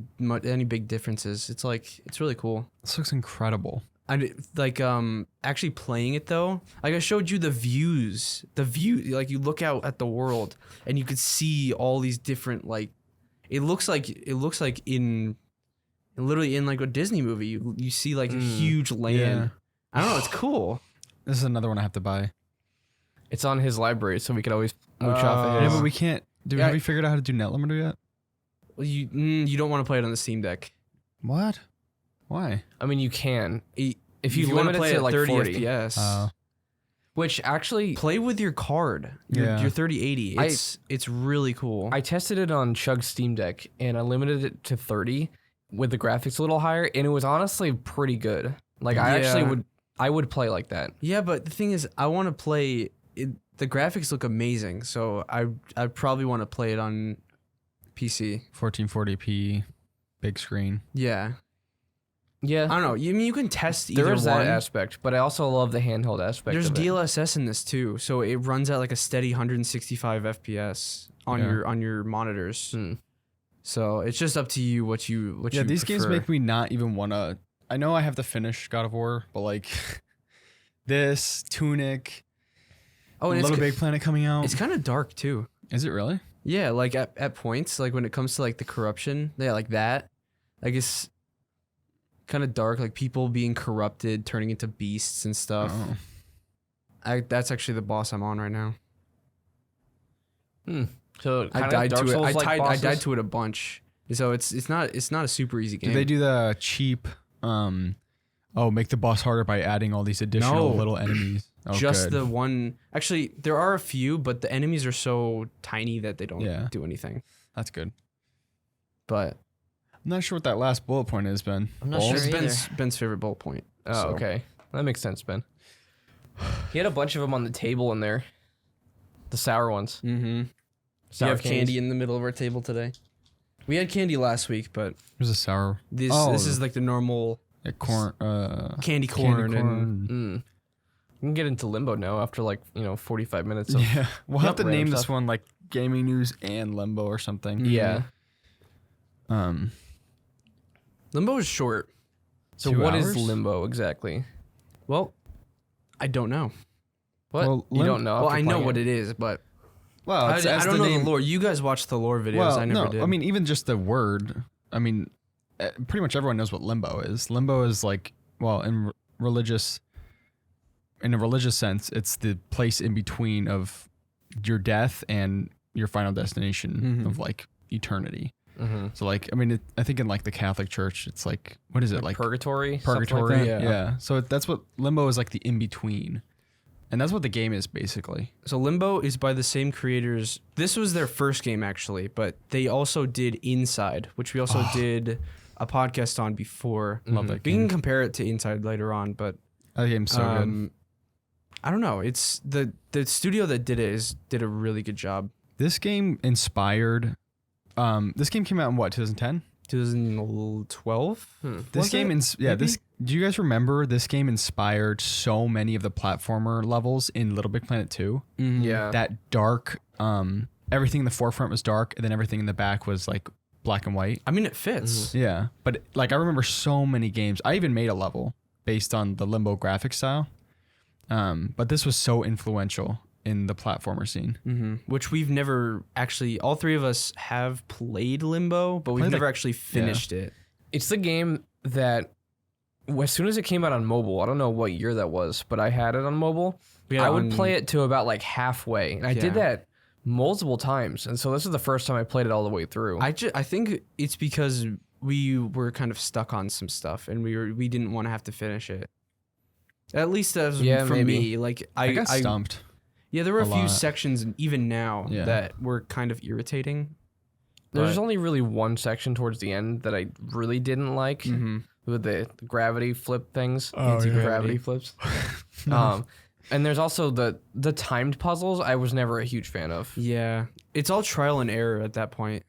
big differences. It's really cool. This looks incredible. I like actually playing it though. Like I showed you the views. Like you look out at the world and you could see all these different like. It looks like literally in like a Disney movie. You see like a huge land. Yeah. I don't know. It's cool. This is another one I have to buy. it's on his library, so we could always mooch off Oh. of Yeah, his. but we can't. Yeah, Have we figured out how to do net limiter yet? Well, you don't want to play it on the Steam Deck. What? Why? I mean, you can. If you want limit to it play to at like 30 40, FPS, which actually play with your card. Your Yeah. 3080. It's really cool. I tested it on Chug's Steam Deck and I limited it to 30 with the graphics a little higher, and it was honestly pretty good. Like I actually would play like that. Yeah, but the thing is, I want to play. The graphics look amazing, so I probably want to play it on PC. 1440p, big screen. Yeah, Yeah, I don't know. You can test either there is one. that aspect, but I also love the handheld aspect. There's of it. DLSS in this too, so it runs at like a steady 165 FPS on Yeah. your monitors. Hmm. So it's just up to you what you Yeah, these games prefer. make me not even want to. I know I have to finish God of War, but like this, Tunic, Oh, and Little Big Planet coming out. it's kind of dark too. Is it really? Yeah, like at points, like when it comes to like the corruption, yeah, like that. Like it's kind of dark, like people being corrupted, turning into beasts and stuff. Oh. That's actually the boss I'm on right now. So I kinda died Dark to it. Souls-like I died bosses? to it a bunch. So it's not a super easy game. Did they do the cheap? Make the boss harder by adding all these additional No. little enemies. Oh, just good. the one? Actually, there are a few, but the enemies are so tiny that they don't Yeah. do anything. That's good. But I'm not sure what that last bullet point is, Ben. I'm not Balls? sure it's Ben's favorite bullet point. Oh, so. okay. That makes sense, Ben. He had a bunch of them on the table in there. The sour ones. Mm-hmm. We Sour have candies. candy in the middle of our table today. We had candy last week, but There's a sour. this Oh. this is like the normal Corn. candy corn. And Mm. We can get into Limbo now after 45 minutes of Yeah, we'll have to random name this stuff. one like gaming news and Limbo or something. Yeah. Limbo is short. So 2 what is hours? Limbo exactly? Well, I don't know. What? Well, you don't know? Well, after I know playing what it is, but Well, I it's, don't as know the name. the lore. You guys watch the lore videos. Well, I never no, did. I mean even just the word. I mean, pretty much everyone knows what limbo is. Limbo is like, well, in a religious sense, it's the place in between of your death and your final destination Mhm. of like eternity. Mm-hmm. So like, I mean, I think in like the Catholic Church, it's like, what is it like? Purgatory? Something like Purgatory. that? Yeah. So that's what limbo is, like the in between, and that's what the game is basically. So Limbo is by the same creators. This was their first game actually, but they also did Inside, which we also did a podcast on before. Love that We game. can compare it to Inside later on, but That game's so good. I don't know. It's the studio that did a really good job. This game inspired. This game came out in what, 2010? 2012. This Was game, it? yeah. Maybe? This. Do you guys remember this game inspired so many of the platformer levels in Little Big Planet 2? Mhm. Yeah. That dark. Everything in the forefront was dark, and then everything in the back was like black and white. I mean, it fits. Yeah, but like I remember so many games. I even made a level based on the Limbo graphic style. But this was so influential in the platformer scene. Which we've never actually, all three of us have played Limbo, but we've never actually finished it. It's the game that, as soon as it came out on mobile, I don't know what year that was, but I had it on mobile. I would play it to about like halfway, and I did that multiple times. And so this is the first time I played it all the way through. I think it's because we were kind of stuck on some stuff, and we didn't want to have to finish it. At least as for me, like I got stumped. Yeah, there were a few sections, even now, that were kind of irritating. There's only really one section towards the end that I really didn't like, with the gravity flip things, anti-gravity flips. And there's also the timed puzzles. I was never a huge fan of. Yeah, it's all trial and error at that point.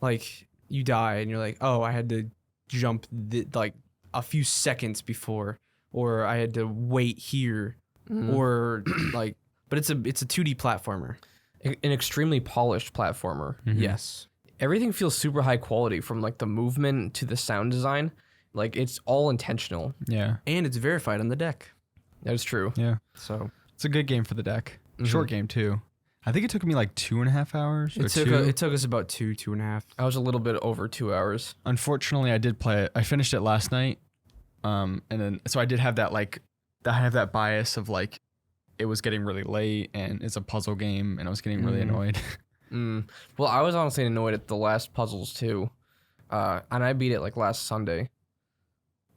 Like, you die, and you're like, oh, I had to jump like a few seconds before, or I had to wait here, or like. But it's a 2D platformer, an extremely polished platformer. Yes, everything feels super high quality, from like the movement to the sound design. Like, it's all intentional. Yeah, and it's verified on the deck. That is true. Yeah, so it's a good game for the deck. Short game too. I think it took me like 2.5 hours. It took us about 2.5. I was a little bit over 2 hours. Unfortunately, I did play it. I finished it last night. And then so I did have that bias of like, it was getting really late and it's a puzzle game, and I was getting really annoyed. Well, I was honestly annoyed at the last puzzles too. And I beat it like last Sunday.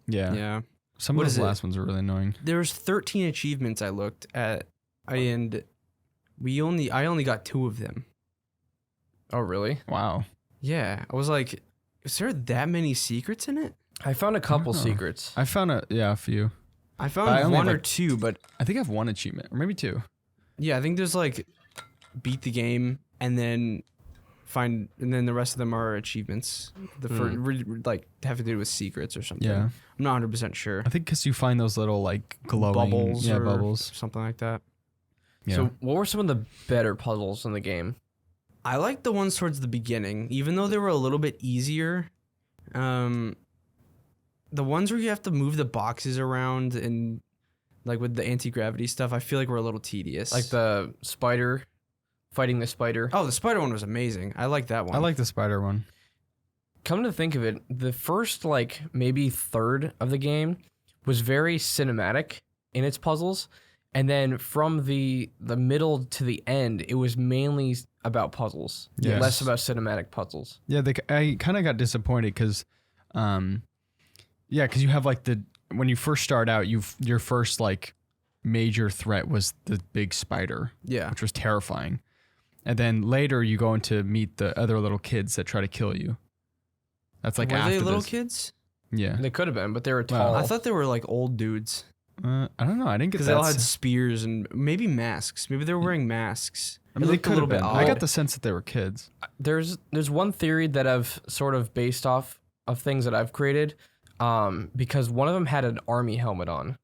Yeah. Some of the last ones were really annoying. There was 13 achievements I looked at, and I only got 2 of them. Oh, really? Wow. Yeah, I was like, is there that many secrets in it? I found a couple secrets. I found a few. I found one or two, but I think I have one achievement, or maybe 2. Yeah, I think there's like beat the game and then the rest of them are achievements. Like have to do with secrets or something. Yeah, I'm not 100% sure. I think because you find those little like glowing bubbles, bubbles, something like that. Yeah. So, what were some of the better puzzles in the game? I liked the ones towards the beginning, even though they were a little bit easier. The ones where you have to move the boxes around and like with the anti-gravity stuff, I feel like were a little tedious. Like the spider, fighting the spider. Oh, the spider one was amazing. I like that one. I like the spider one. Come to think of it, the first like maybe third of the game was very cinematic in its puzzles, and then from the middle to the end, it was mainly about puzzles, less about cinematic puzzles. Yeah, I kind of got disappointed because, because you have like when you first start out, your first like major threat was the big spider, which was terrifying, and then later you go in to meet the other little kids that try to kill you. That's like were they little kids? Yeah, they could have been, but they were tall. I thought they were like old dudes. I don't know. I didn't get that. Because they all had spears and maybe masks. Maybe they were wearing masks. I mean, they could have been. Odd. I got the sense that they were kids. There's one theory that I've sort of based off of things that I've created, because one of them had an army helmet on,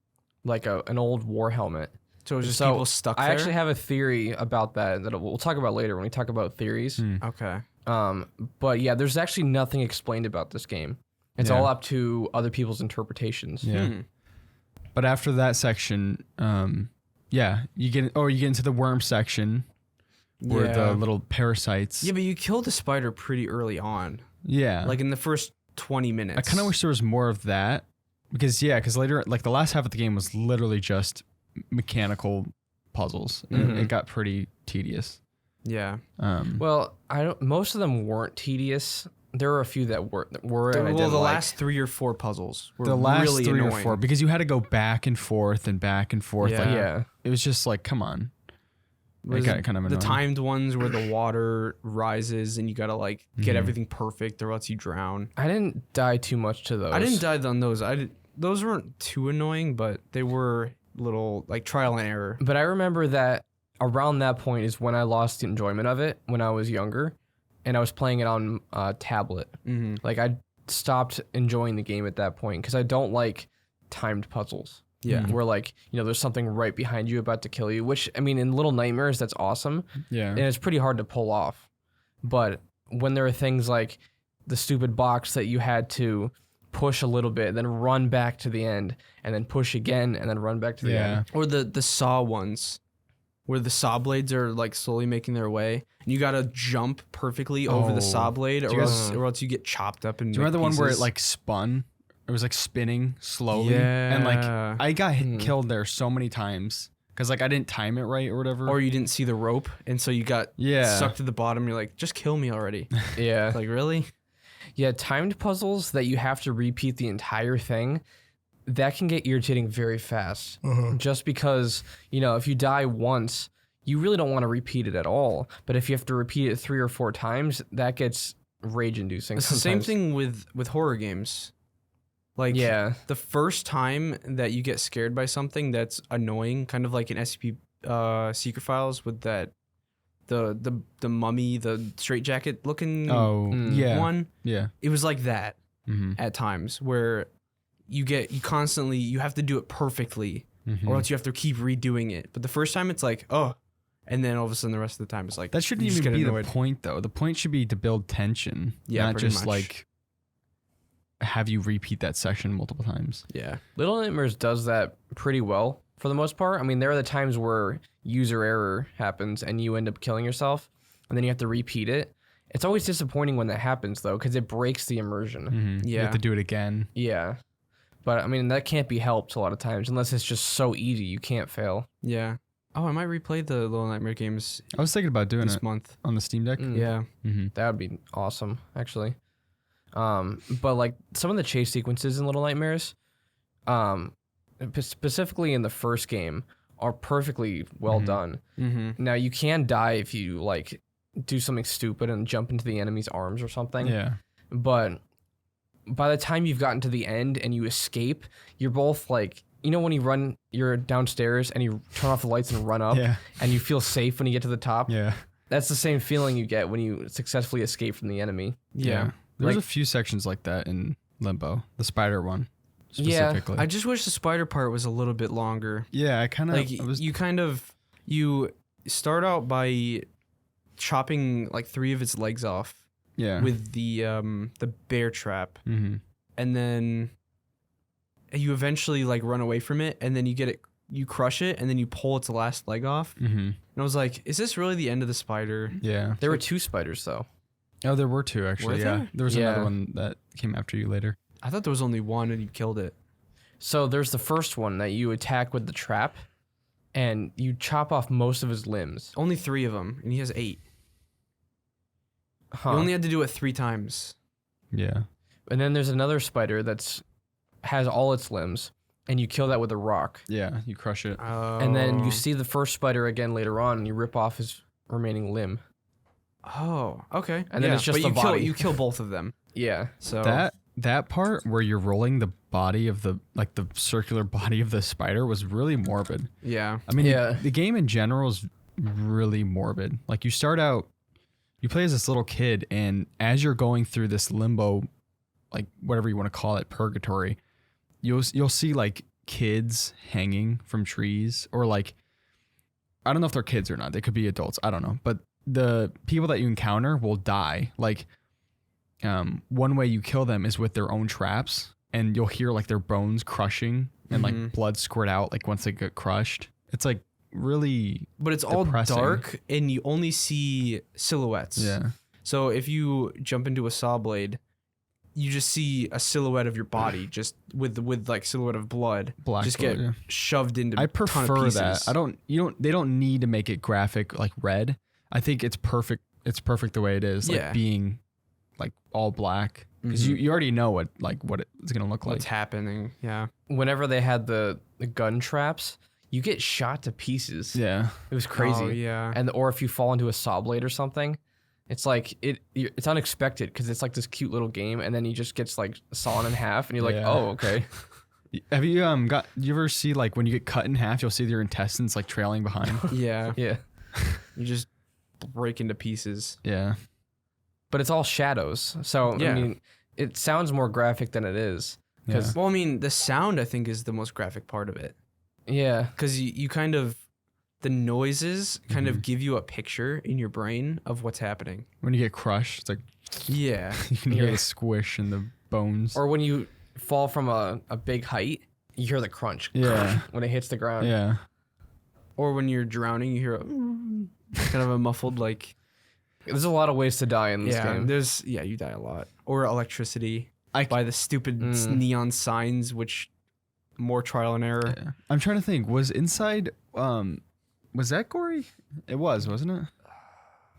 like an old war helmet. So it was just people stuck there? I actually have a theory about that we'll talk about later when we talk about theories. Okay. But yeah, there's actually nothing explained about this game. It's all up to other people's interpretations. Yeah. But after that section, you get into the worm section where the little parasites. Yeah, but you killed the spider pretty early on. Yeah. Like in the first 20 minutes. I kind of wish there was more of that because later, like the last half of the game was literally just mechanical puzzles, and it got pretty tedious. Yeah. Well, most of them weren't tedious. There were a few that were. The last 3 or 4 puzzles were the last really 3 annoying. or 4 because you had to go back and forth and back and forth. Yeah. It was just like, come on. It got kind of annoying. The timed ones where the water rises and you gotta like get everything perfect or else you drown. I didn't die too much to those. I didn't die on those. Those weren't too annoying, but they were little like trial and error. But I remember that around that point is when I lost the enjoyment of it when I was younger, and I was playing it on tablet. Like I stopped enjoying the game at that point because I don't like timed puzzles. Yeah. Where like, there's something right behind you about to kill you, which I mean in Little Nightmares that's awesome. Yeah. And it's pretty hard to pull off. But when there are things like the stupid box that you had to push a little bit, then run back to the end, and then push again, and then run back to the end. Or the saw ones, where the saw blades are like slowly making their way, and you gotta jump perfectly over the saw blade, or else you get chopped up. And do you remember the one where it like spun? It was like spinning slowly, Yeah. and like I got killed there so many times because like I didn't time it right or whatever, or you didn't see the rope, and so you got stuck to the bottom. You're like, just kill me already. Yeah. Like, really? Yeah, timed puzzles that you have to repeat the entire thing, that can get irritating very fast. Just because, you know, if you die once, you really don't want to repeat it at all. But if you have to repeat it 3 or 4 times, that gets rage-inducing. It's the same thing with horror games. Like, the first time that you get scared by something that's annoying, kind of like in SCP Secret Files with that the mummy, the straitjacket looking one. Yeah. It was like that at times where you have to do it perfectly or else you have to keep redoing it. But the first time it's like, oh, and then all of a sudden the rest of the time it's like, that shouldn't even be the point though. The point should be to build tension, not just like have you repeat that section multiple times. Yeah. Little Nightmares does that pretty well for the most part. I mean, there are the times where user error happens and you end up killing yourself and then you have to repeat it. It's always disappointing when that happens though, because it breaks the immersion. You have to do it again. Yeah. But I mean, that can't be helped a lot of times unless it's just so easy you can't fail. Yeah. Oh, I might replay the Little Nightmare games I was thinking about doing this it month on the Steam Deck. Yeah. That would be awesome, actually. But like some of the chase sequences in Little Nightmares, specifically in the first game, are perfectly well done. Now you can die if you like do something stupid and jump into the enemy's arms or something. Yeah. But by the time you've gotten to the end and you escape, you're both like, you know, when you're downstairs and you turn off the lights and run up and you feel safe when you get to the top. Yeah. That's the same feeling you get when you successfully escape from the enemy. Yeah. There's a few sections like that in Limbo, the spider one specifically. I just wish the spider part was a little bit longer. Yeah, I kind of like you start out by chopping like 3 of its legs off. Yeah. With the bear trap, and then you eventually like run away from it, and then you crush it, and then you pull its last leg off. And I was like, is this really the end of the spider? Yeah. There were 2 spiders though. Oh, there were 2 actually. Were there? There was another one that came after you later. I thought there was only 1 and you killed it. So there's the first one that you attack with the trap, and you chop off most of his limbs. Only 3 of them, and he has 8. Huh. You only had to do it 3 times. Yeah. And then there's another spider has all its limbs, and you kill that with a rock. Yeah, you crush it. And then you see the first spider again later on, and you rip off his remaining limb. Oh, okay. And then it's just but the body. You kill both of them. Yeah. So that part where you're rolling the body of the circular body of the spider was really morbid. Yeah. I mean, the game in general is really morbid. Like you start out, you play as this little kid, and as you're going through this limbo, like whatever you want to call it, purgatory, you'll see like kids hanging from trees, or like, I don't know if they're kids or not. They could be adults. I don't know. But the people that you encounter will die. Like, one way you kill them is with their own traps, and you'll hear like their bones crushing and like blood squirt out like once they get crushed. It's like really But it's depressing. all dark, and you only see silhouettes. Yeah. So if you jump into a saw blade, you just see a silhouette of your body, just with like silhouette of blood, Black just blood, get shoved into. I a ton of prefer pieces. that. They don't need to make it graphic like red. I think it's perfect. It's perfect the way it is, like being like all black, because you already know what it's gonna look like. What's happening? Yeah. Whenever they had the gun traps, you get shot to pieces. Yeah. It was crazy. Oh, yeah. Or if you fall into a saw blade or something, it's like it's unexpected because it's like this cute little game, and then he just gets like sawn in half, and you're like, oh, okay. Have you you ever see like when you get cut in half, you'll see your intestines like trailing behind? Yeah. Yeah. You just break into pieces. Yeah. But it's all shadows, so I mean, it sounds more graphic than it is. Well, I mean, the sound I think is the most graphic part of it. Yeah. Because you kind of, the noises kind of give you a picture in your brain of what's happening. When you get crushed, it's like Yeah. you can hear the squish in the bones. Or when you fall from a big height, you hear the crunch. Yeah. When it hits the ground. Yeah. Or when you're drowning, you hear kind of a muffled like. There's a lot of ways to die in this game. You die a lot. Or electricity I by the stupid neon signs, which more trial and error. Yeah. I'm trying to think. Was Inside was that gory? It was, wasn't it? Oh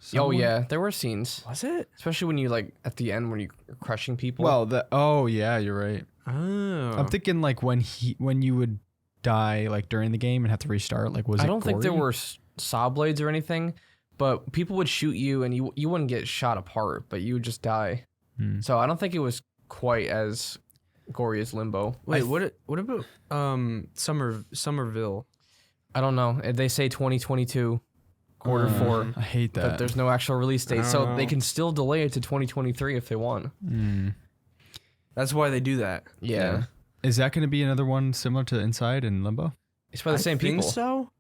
Somewhat? yeah, there were scenes, Was it? especially when you like at the end when you're crushing people. Well, yeah, you're right. Oh. I'm thinking like when you would die like during the game and have to restart. Like, was it? I don't think there gory? were saw blades or anything, but people would shoot you and you wouldn't get shot apart, but you would just die. So I don't think it was quite as gory as Limbo. Wait, what about Somerville? I don't know. They say 2022 quarter four, I hate that. but there's no actual release date, I so don't they know. can still delay it to 2023 if they want. That's why they do that. Yeah, Is that going to be another one similar to Inside and Limbo? it's by the same people. So?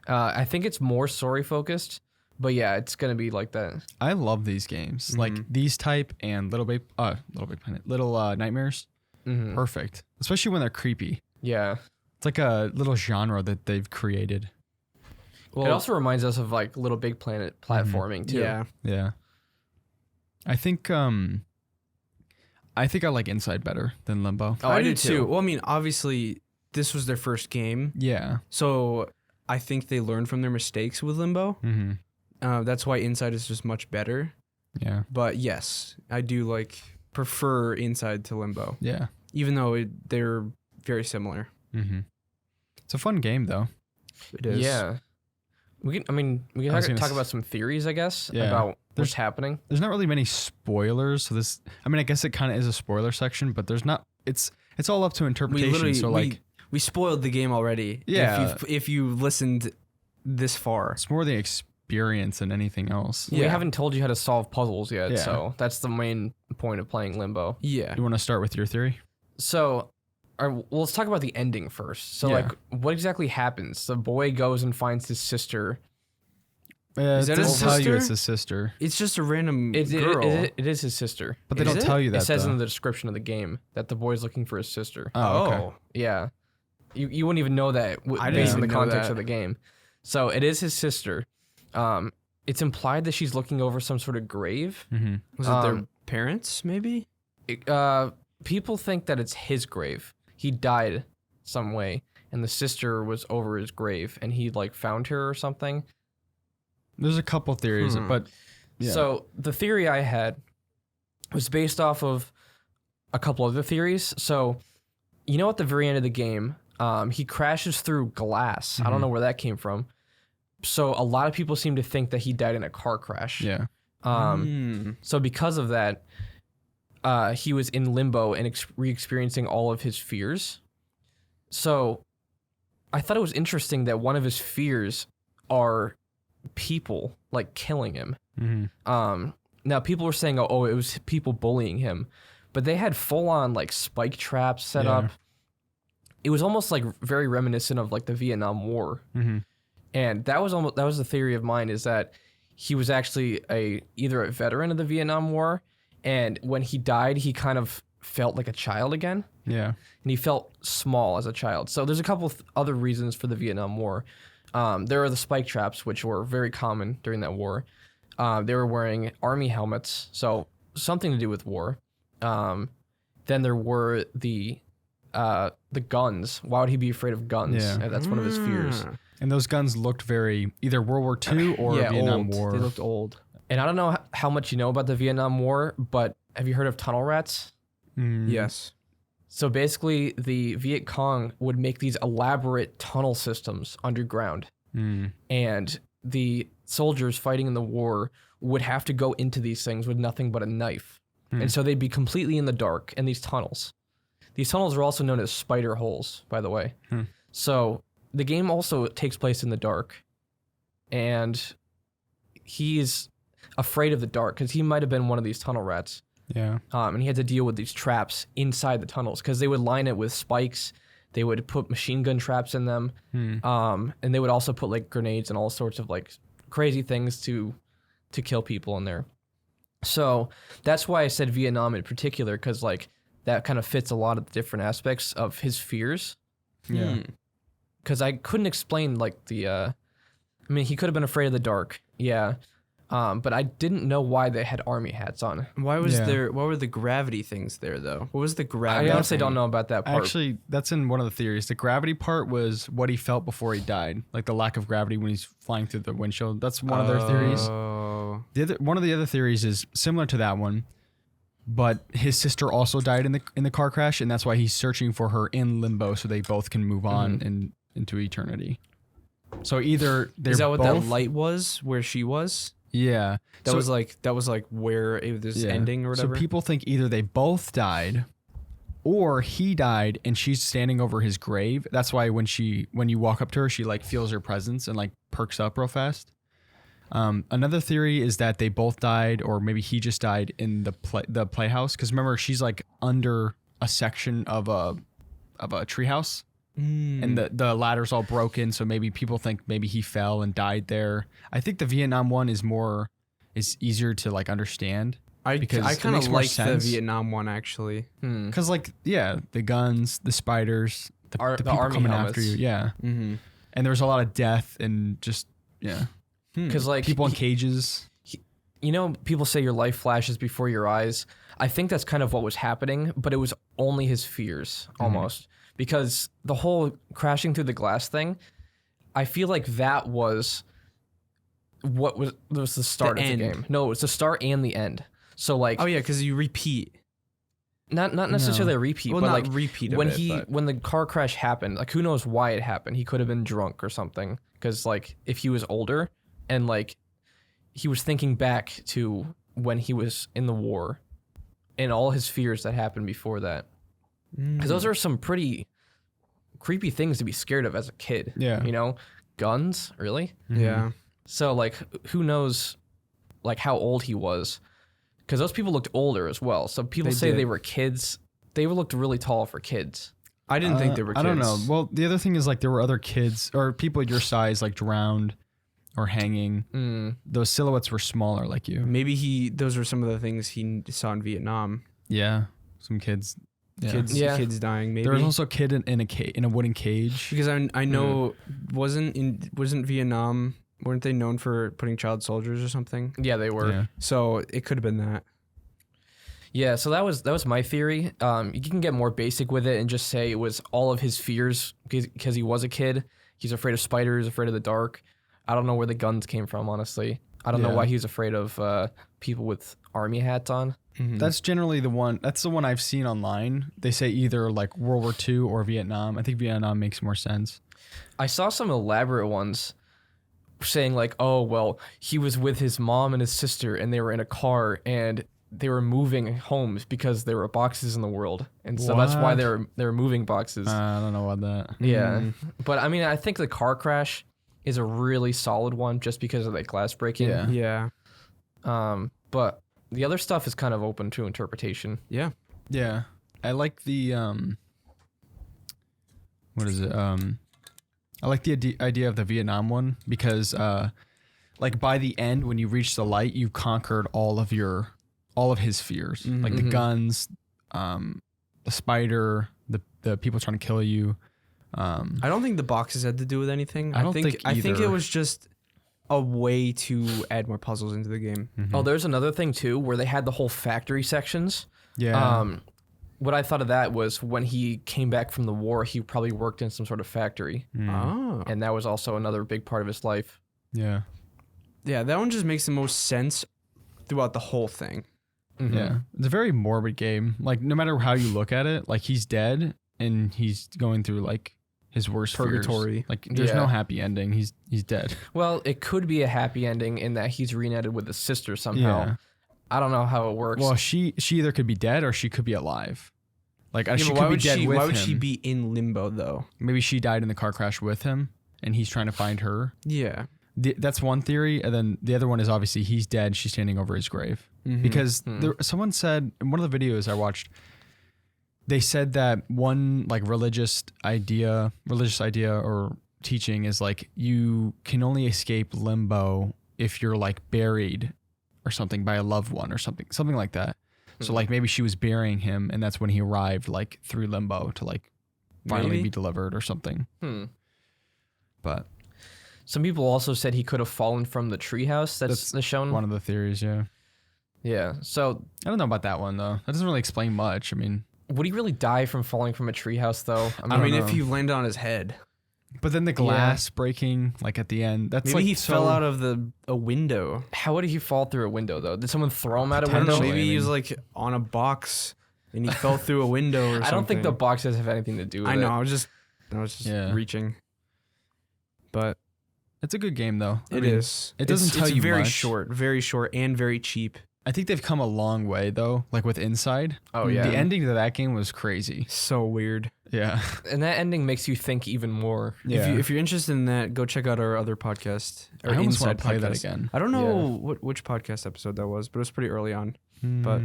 I think it's more story focused, but yeah, it's gonna be like that. I love these games, like these type and Little Big Planet, Little Nightmares. Perfect, especially when they're creepy. Yeah. It's like a little genre that they've created. Well, it also reminds us of like Little Big Planet platforming too. Yeah. Yeah. I think I like Inside better than Limbo. Oh, I do too. Well, I mean, obviously, this was their first game, Yeah. so I think they learned from their mistakes with Limbo. Mm-hmm. That's why Inside is just much better. Yeah. But yes, I do prefer Inside to Limbo, Yeah. even though they're very similar. Mm-hmm. It's a fun game though. It is. Yeah. We can I was talk gonna about some theories, I guess, Yeah. about what's happening. There's not really many spoilers, so this. I mean, I guess it kind of is a spoiler section, but there's not. It's all up to interpretation. So we spoiled the game already. Yeah. If you listened this far. it's more the experience than anything else. We Yeah. haven't told you how to solve puzzles yet, Yeah. so that's the main point of playing Limbo. Yeah. You want to start with your theory? So, let's talk about the ending first. So, Yeah. what exactly happens? The boy goes and finds his sister. Is it that his doesn't tell you sister? it's his sister, It's just a random It girl. is his sister. but they Is don't it? tell you that. It says though. in the description of the game that the boy's looking for his sister. Oh, okay. Yeah. You wouldn't even know that I didn't based on the even know context that. of the game. So it is his sister. It's implied that she's looking over some sort of grave. Mm-hmm. Was it their Um, parents, maybe? People think that it's his grave. He died some way, and the sister was over his grave, and he found her or something. There's a couple theories, but yeah. So the theory I had was based off of a couple other theories. So, at the very end of the game, he crashes through glass. I don't know where that came from. So a lot of people seem to think that he died in a car crash. yeah. So because of that, he was in limbo and re-experiencing all of his fears. So I thought it was interesting that one of his fears are people killing him. Mm-hmm. Now people were saying, oh, it was people bullying him, but they had full on spike traps set Yeah. up. It was almost very reminiscent of the Vietnam War. Mm-hmm. And that was the theory of mine, is that he was actually either a veteran of the Vietnam War, and when he died, he kind of felt like a child again, Yeah. and he felt small as a child. So there's a couple of other reasons for the Vietnam War. There are the spike traps, which were very common during that war. They were wearing army helmets, so something to do with war. Then there were the guns. Why would he be afraid of guns? Yeah. That's one of his fears. And those guns looked very either World War II or Yeah, Vietnam old. War. They looked old. And I don't know how much you know about the Vietnam War, but have you heard of tunnel rats? Yes. So basically, the Viet Cong would make these elaborate tunnel systems underground, and the soldiers fighting in the war would have to go into these things with nothing but a knife. And so they'd be completely in the dark in these tunnels. These tunnels are also known as spider holes, by the way. So the game also takes place in the dark, and he's afraid of the dark because he might have been one of these tunnel rats. Yeah. And he had to deal with these traps inside the tunnels because they would line it with spikes. They would put machine gun traps in them. And they would also put like grenades and all sorts of like crazy things to kill people in there. So that's why I said Vietnam in particular, because like that kind of fits a lot of the different aspects of his fears. Yeah. Because I couldn't explain like the, I mean, he could have been afraid of the dark. Yeah. But I didn't know why they had army hats on. Why was there? What were the gravity things there though? What was the I gravity? honestly thing? don't know about that part. Actually, that's in one of the theories. The gravity part was what he felt before he died, like the lack of gravity when he's flying through the windshield. That's one of their theories. Oh. One of the other theories is similar to that one, but his sister also died in the car crash, and that's why he's searching for her in Limbo, so they both can move on into eternity. So either they're Is that what both, that light was? Where she was? Yeah, That was like where it was ending or whatever. So people think either they both died, or he died and she's standing over his grave. That's why when you walk up to her, she like feels her presence and like perks up real fast. Another theory is that they both died, or maybe he just died in the playhouse. Because remember, she's like under a section of a treehouse. And the ladder's all broken, so maybe people think maybe he fell and died there. I think the Vietnam one is easier to like understand. I because kind of like the sense. Vietnam one actually. Because like the guns, the spiders, the people army coming helmets. after you, yeah. Mm-hmm. And there's a lot of death and just Because like people in cages. you know, people say your life flashes before your eyes. I think that's kind of what was happening, but it was only his fears almost. Because the whole crashing through the glass thing, I feel like that was what was the start of the game. No, it was the start and the end. So like, Oh yeah, because you repeat. not necessarily a repeat, Well, but not like repeat of when it, when the car crash happened, like who knows why it happened? He could have been drunk or something. Because like if he was older and like he was thinking back to when he was in the war and all his fears that happened before that. Because those are some pretty creepy things to be scared of as a kid. Yeah. You know, guns, really? Yeah. So like, who knows, like how old he was? Because those people looked older as well. So people They say did. they were kids. They looked really tall for kids. I didn't think they were kids. I don't know. Well, the other thing is like there were other kids or people your size like drowned or hanging. Those silhouettes were smaller like you. Maybe those were some of the things he saw in Vietnam. Yeah. Some kids. Yeah. Kids dying. Maybe There was also a kid in a wooden cage. because I know wasn't Vietnam, weren't they known for putting child soldiers or something? Yeah, they were. Yeah. So it could have been that. Yeah, so that was my theory. You can get more basic with it and just say it was all of his fears because he was a kid. He's afraid of spiders, afraid of the dark. I don't know where the guns came from, honestly. I don't know why he was afraid of people with army hats on. That's generally the one. That's the one I've seen online. They say either like World War II or Vietnam. I think Vietnam makes more sense. I saw some elaborate ones saying like, oh, well, he was with his mom and his sister and they were in a car and they were moving homes because there were boxes in the world. And so that's why What? they were moving boxes. I don't know about that. Yeah. But I mean, I think the car crash is a really solid one just because of that glass breaking. Yeah. Yeah. But the other stuff is kind of open to interpretation. Yeah. Yeah. I like the what is it? I like the idea of the Vietnam one because like by the end when you reach the light, you conquered all of his fears. Like the guns, the spider, the people trying to kill you. I don't think the boxes had to do with anything. I don't think I think it either. was just a way to add more puzzles into the game. Oh, there's another thing too where they had the whole factory sections. Yeah. What I thought of that was when he came back from the war, he probably worked in some sort of factory. Oh. And that was also another big part of his life. Yeah. Yeah, that one just makes the most sense throughout the whole thing. Yeah. It's a very morbid game. Like no matter how you look at it, like he's dead and he's going through like his worst Purgatory. fears. Like there's no happy ending. He's dead. Well, it could be a happy ending in that he's reunited with his sister somehow. Yeah. I don't know how it works. Well, she either could be dead or she could be alive. Like Yeah, she but could be dead with why him. would she be in limbo though? Maybe she died in the car crash with him, and he's trying to find her. Yeah. That's one theory, and then the other one is obviously he's dead. She's standing over his grave because someone said in one of the videos I watched, they said that one like religious idea or teaching is like you can only escape limbo if you're like buried or something by a loved one or something like that. So like maybe she was burying him and that's when he arrived like through limbo to like finally be delivered or something. But some people also said he could have fallen from the treehouse. That's shown. One of the theories, yeah. Yeah. So I don't know about that one though. That doesn't really explain much. I mean, would he really die from falling from a treehouse though? I mean, if he landed on his head. But then the glass breaking, like at the end, that's maybe like he fell out of a window. How would he fall through a window though? Did someone throw him out a I don't window? know. Maybe he was like on a box and he fell through a window or something. I don't think the boxes have anything to do with it. I know. I was just reaching. But it's a good game though. It is. It doesn't tell you very much. very short, and very cheap. I think they've come a long way though, like with Inside. Oh yeah. The ending to that game was crazy. So weird. Yeah. And that ending makes you think even more. Yeah. If you're interested in that, go check out our other podcast. I almost want Inside to play that podcast. again. I don't know which podcast episode that was, but it was pretty early on. But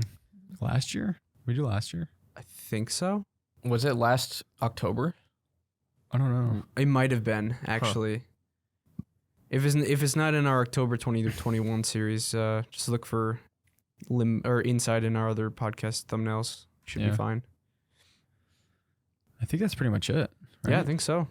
last year? We do last year? I think so. Was it last October? I don't know. It might have been actually. If it's not in our October 2021 series, just look for Inside in our other podcast thumbnails. Should be fine. I think that's pretty much it. Right? Yeah, I think so.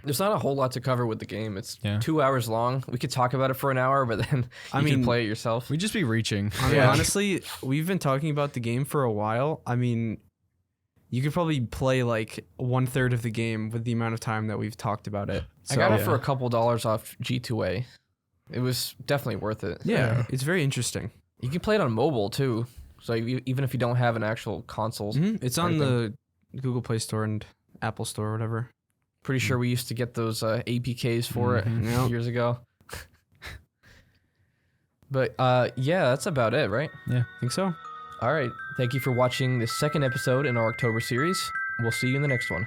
There's not a whole lot to cover with the game. It's 2 hours long. We could talk about it for an hour, but then you can play it yourself. We'd just be reaching. I mean, honestly, we've been talking about the game for a while. I mean, you could probably play like 1/3 of the game with the amount of time that we've talked about it. I got it for a couple dollars off G2A. It was definitely worth it. Yeah, it's very interesting. You can play it on mobile too. So even if you don't have an actual console, it's on the Google Play Store and Apple Store or whatever. Pretty sure we used to get those APKs for it years ago. But yeah, that's about it, right? Yeah, I think so. All right. Thank you for watching the second episode in our October series. We'll see you in the next one.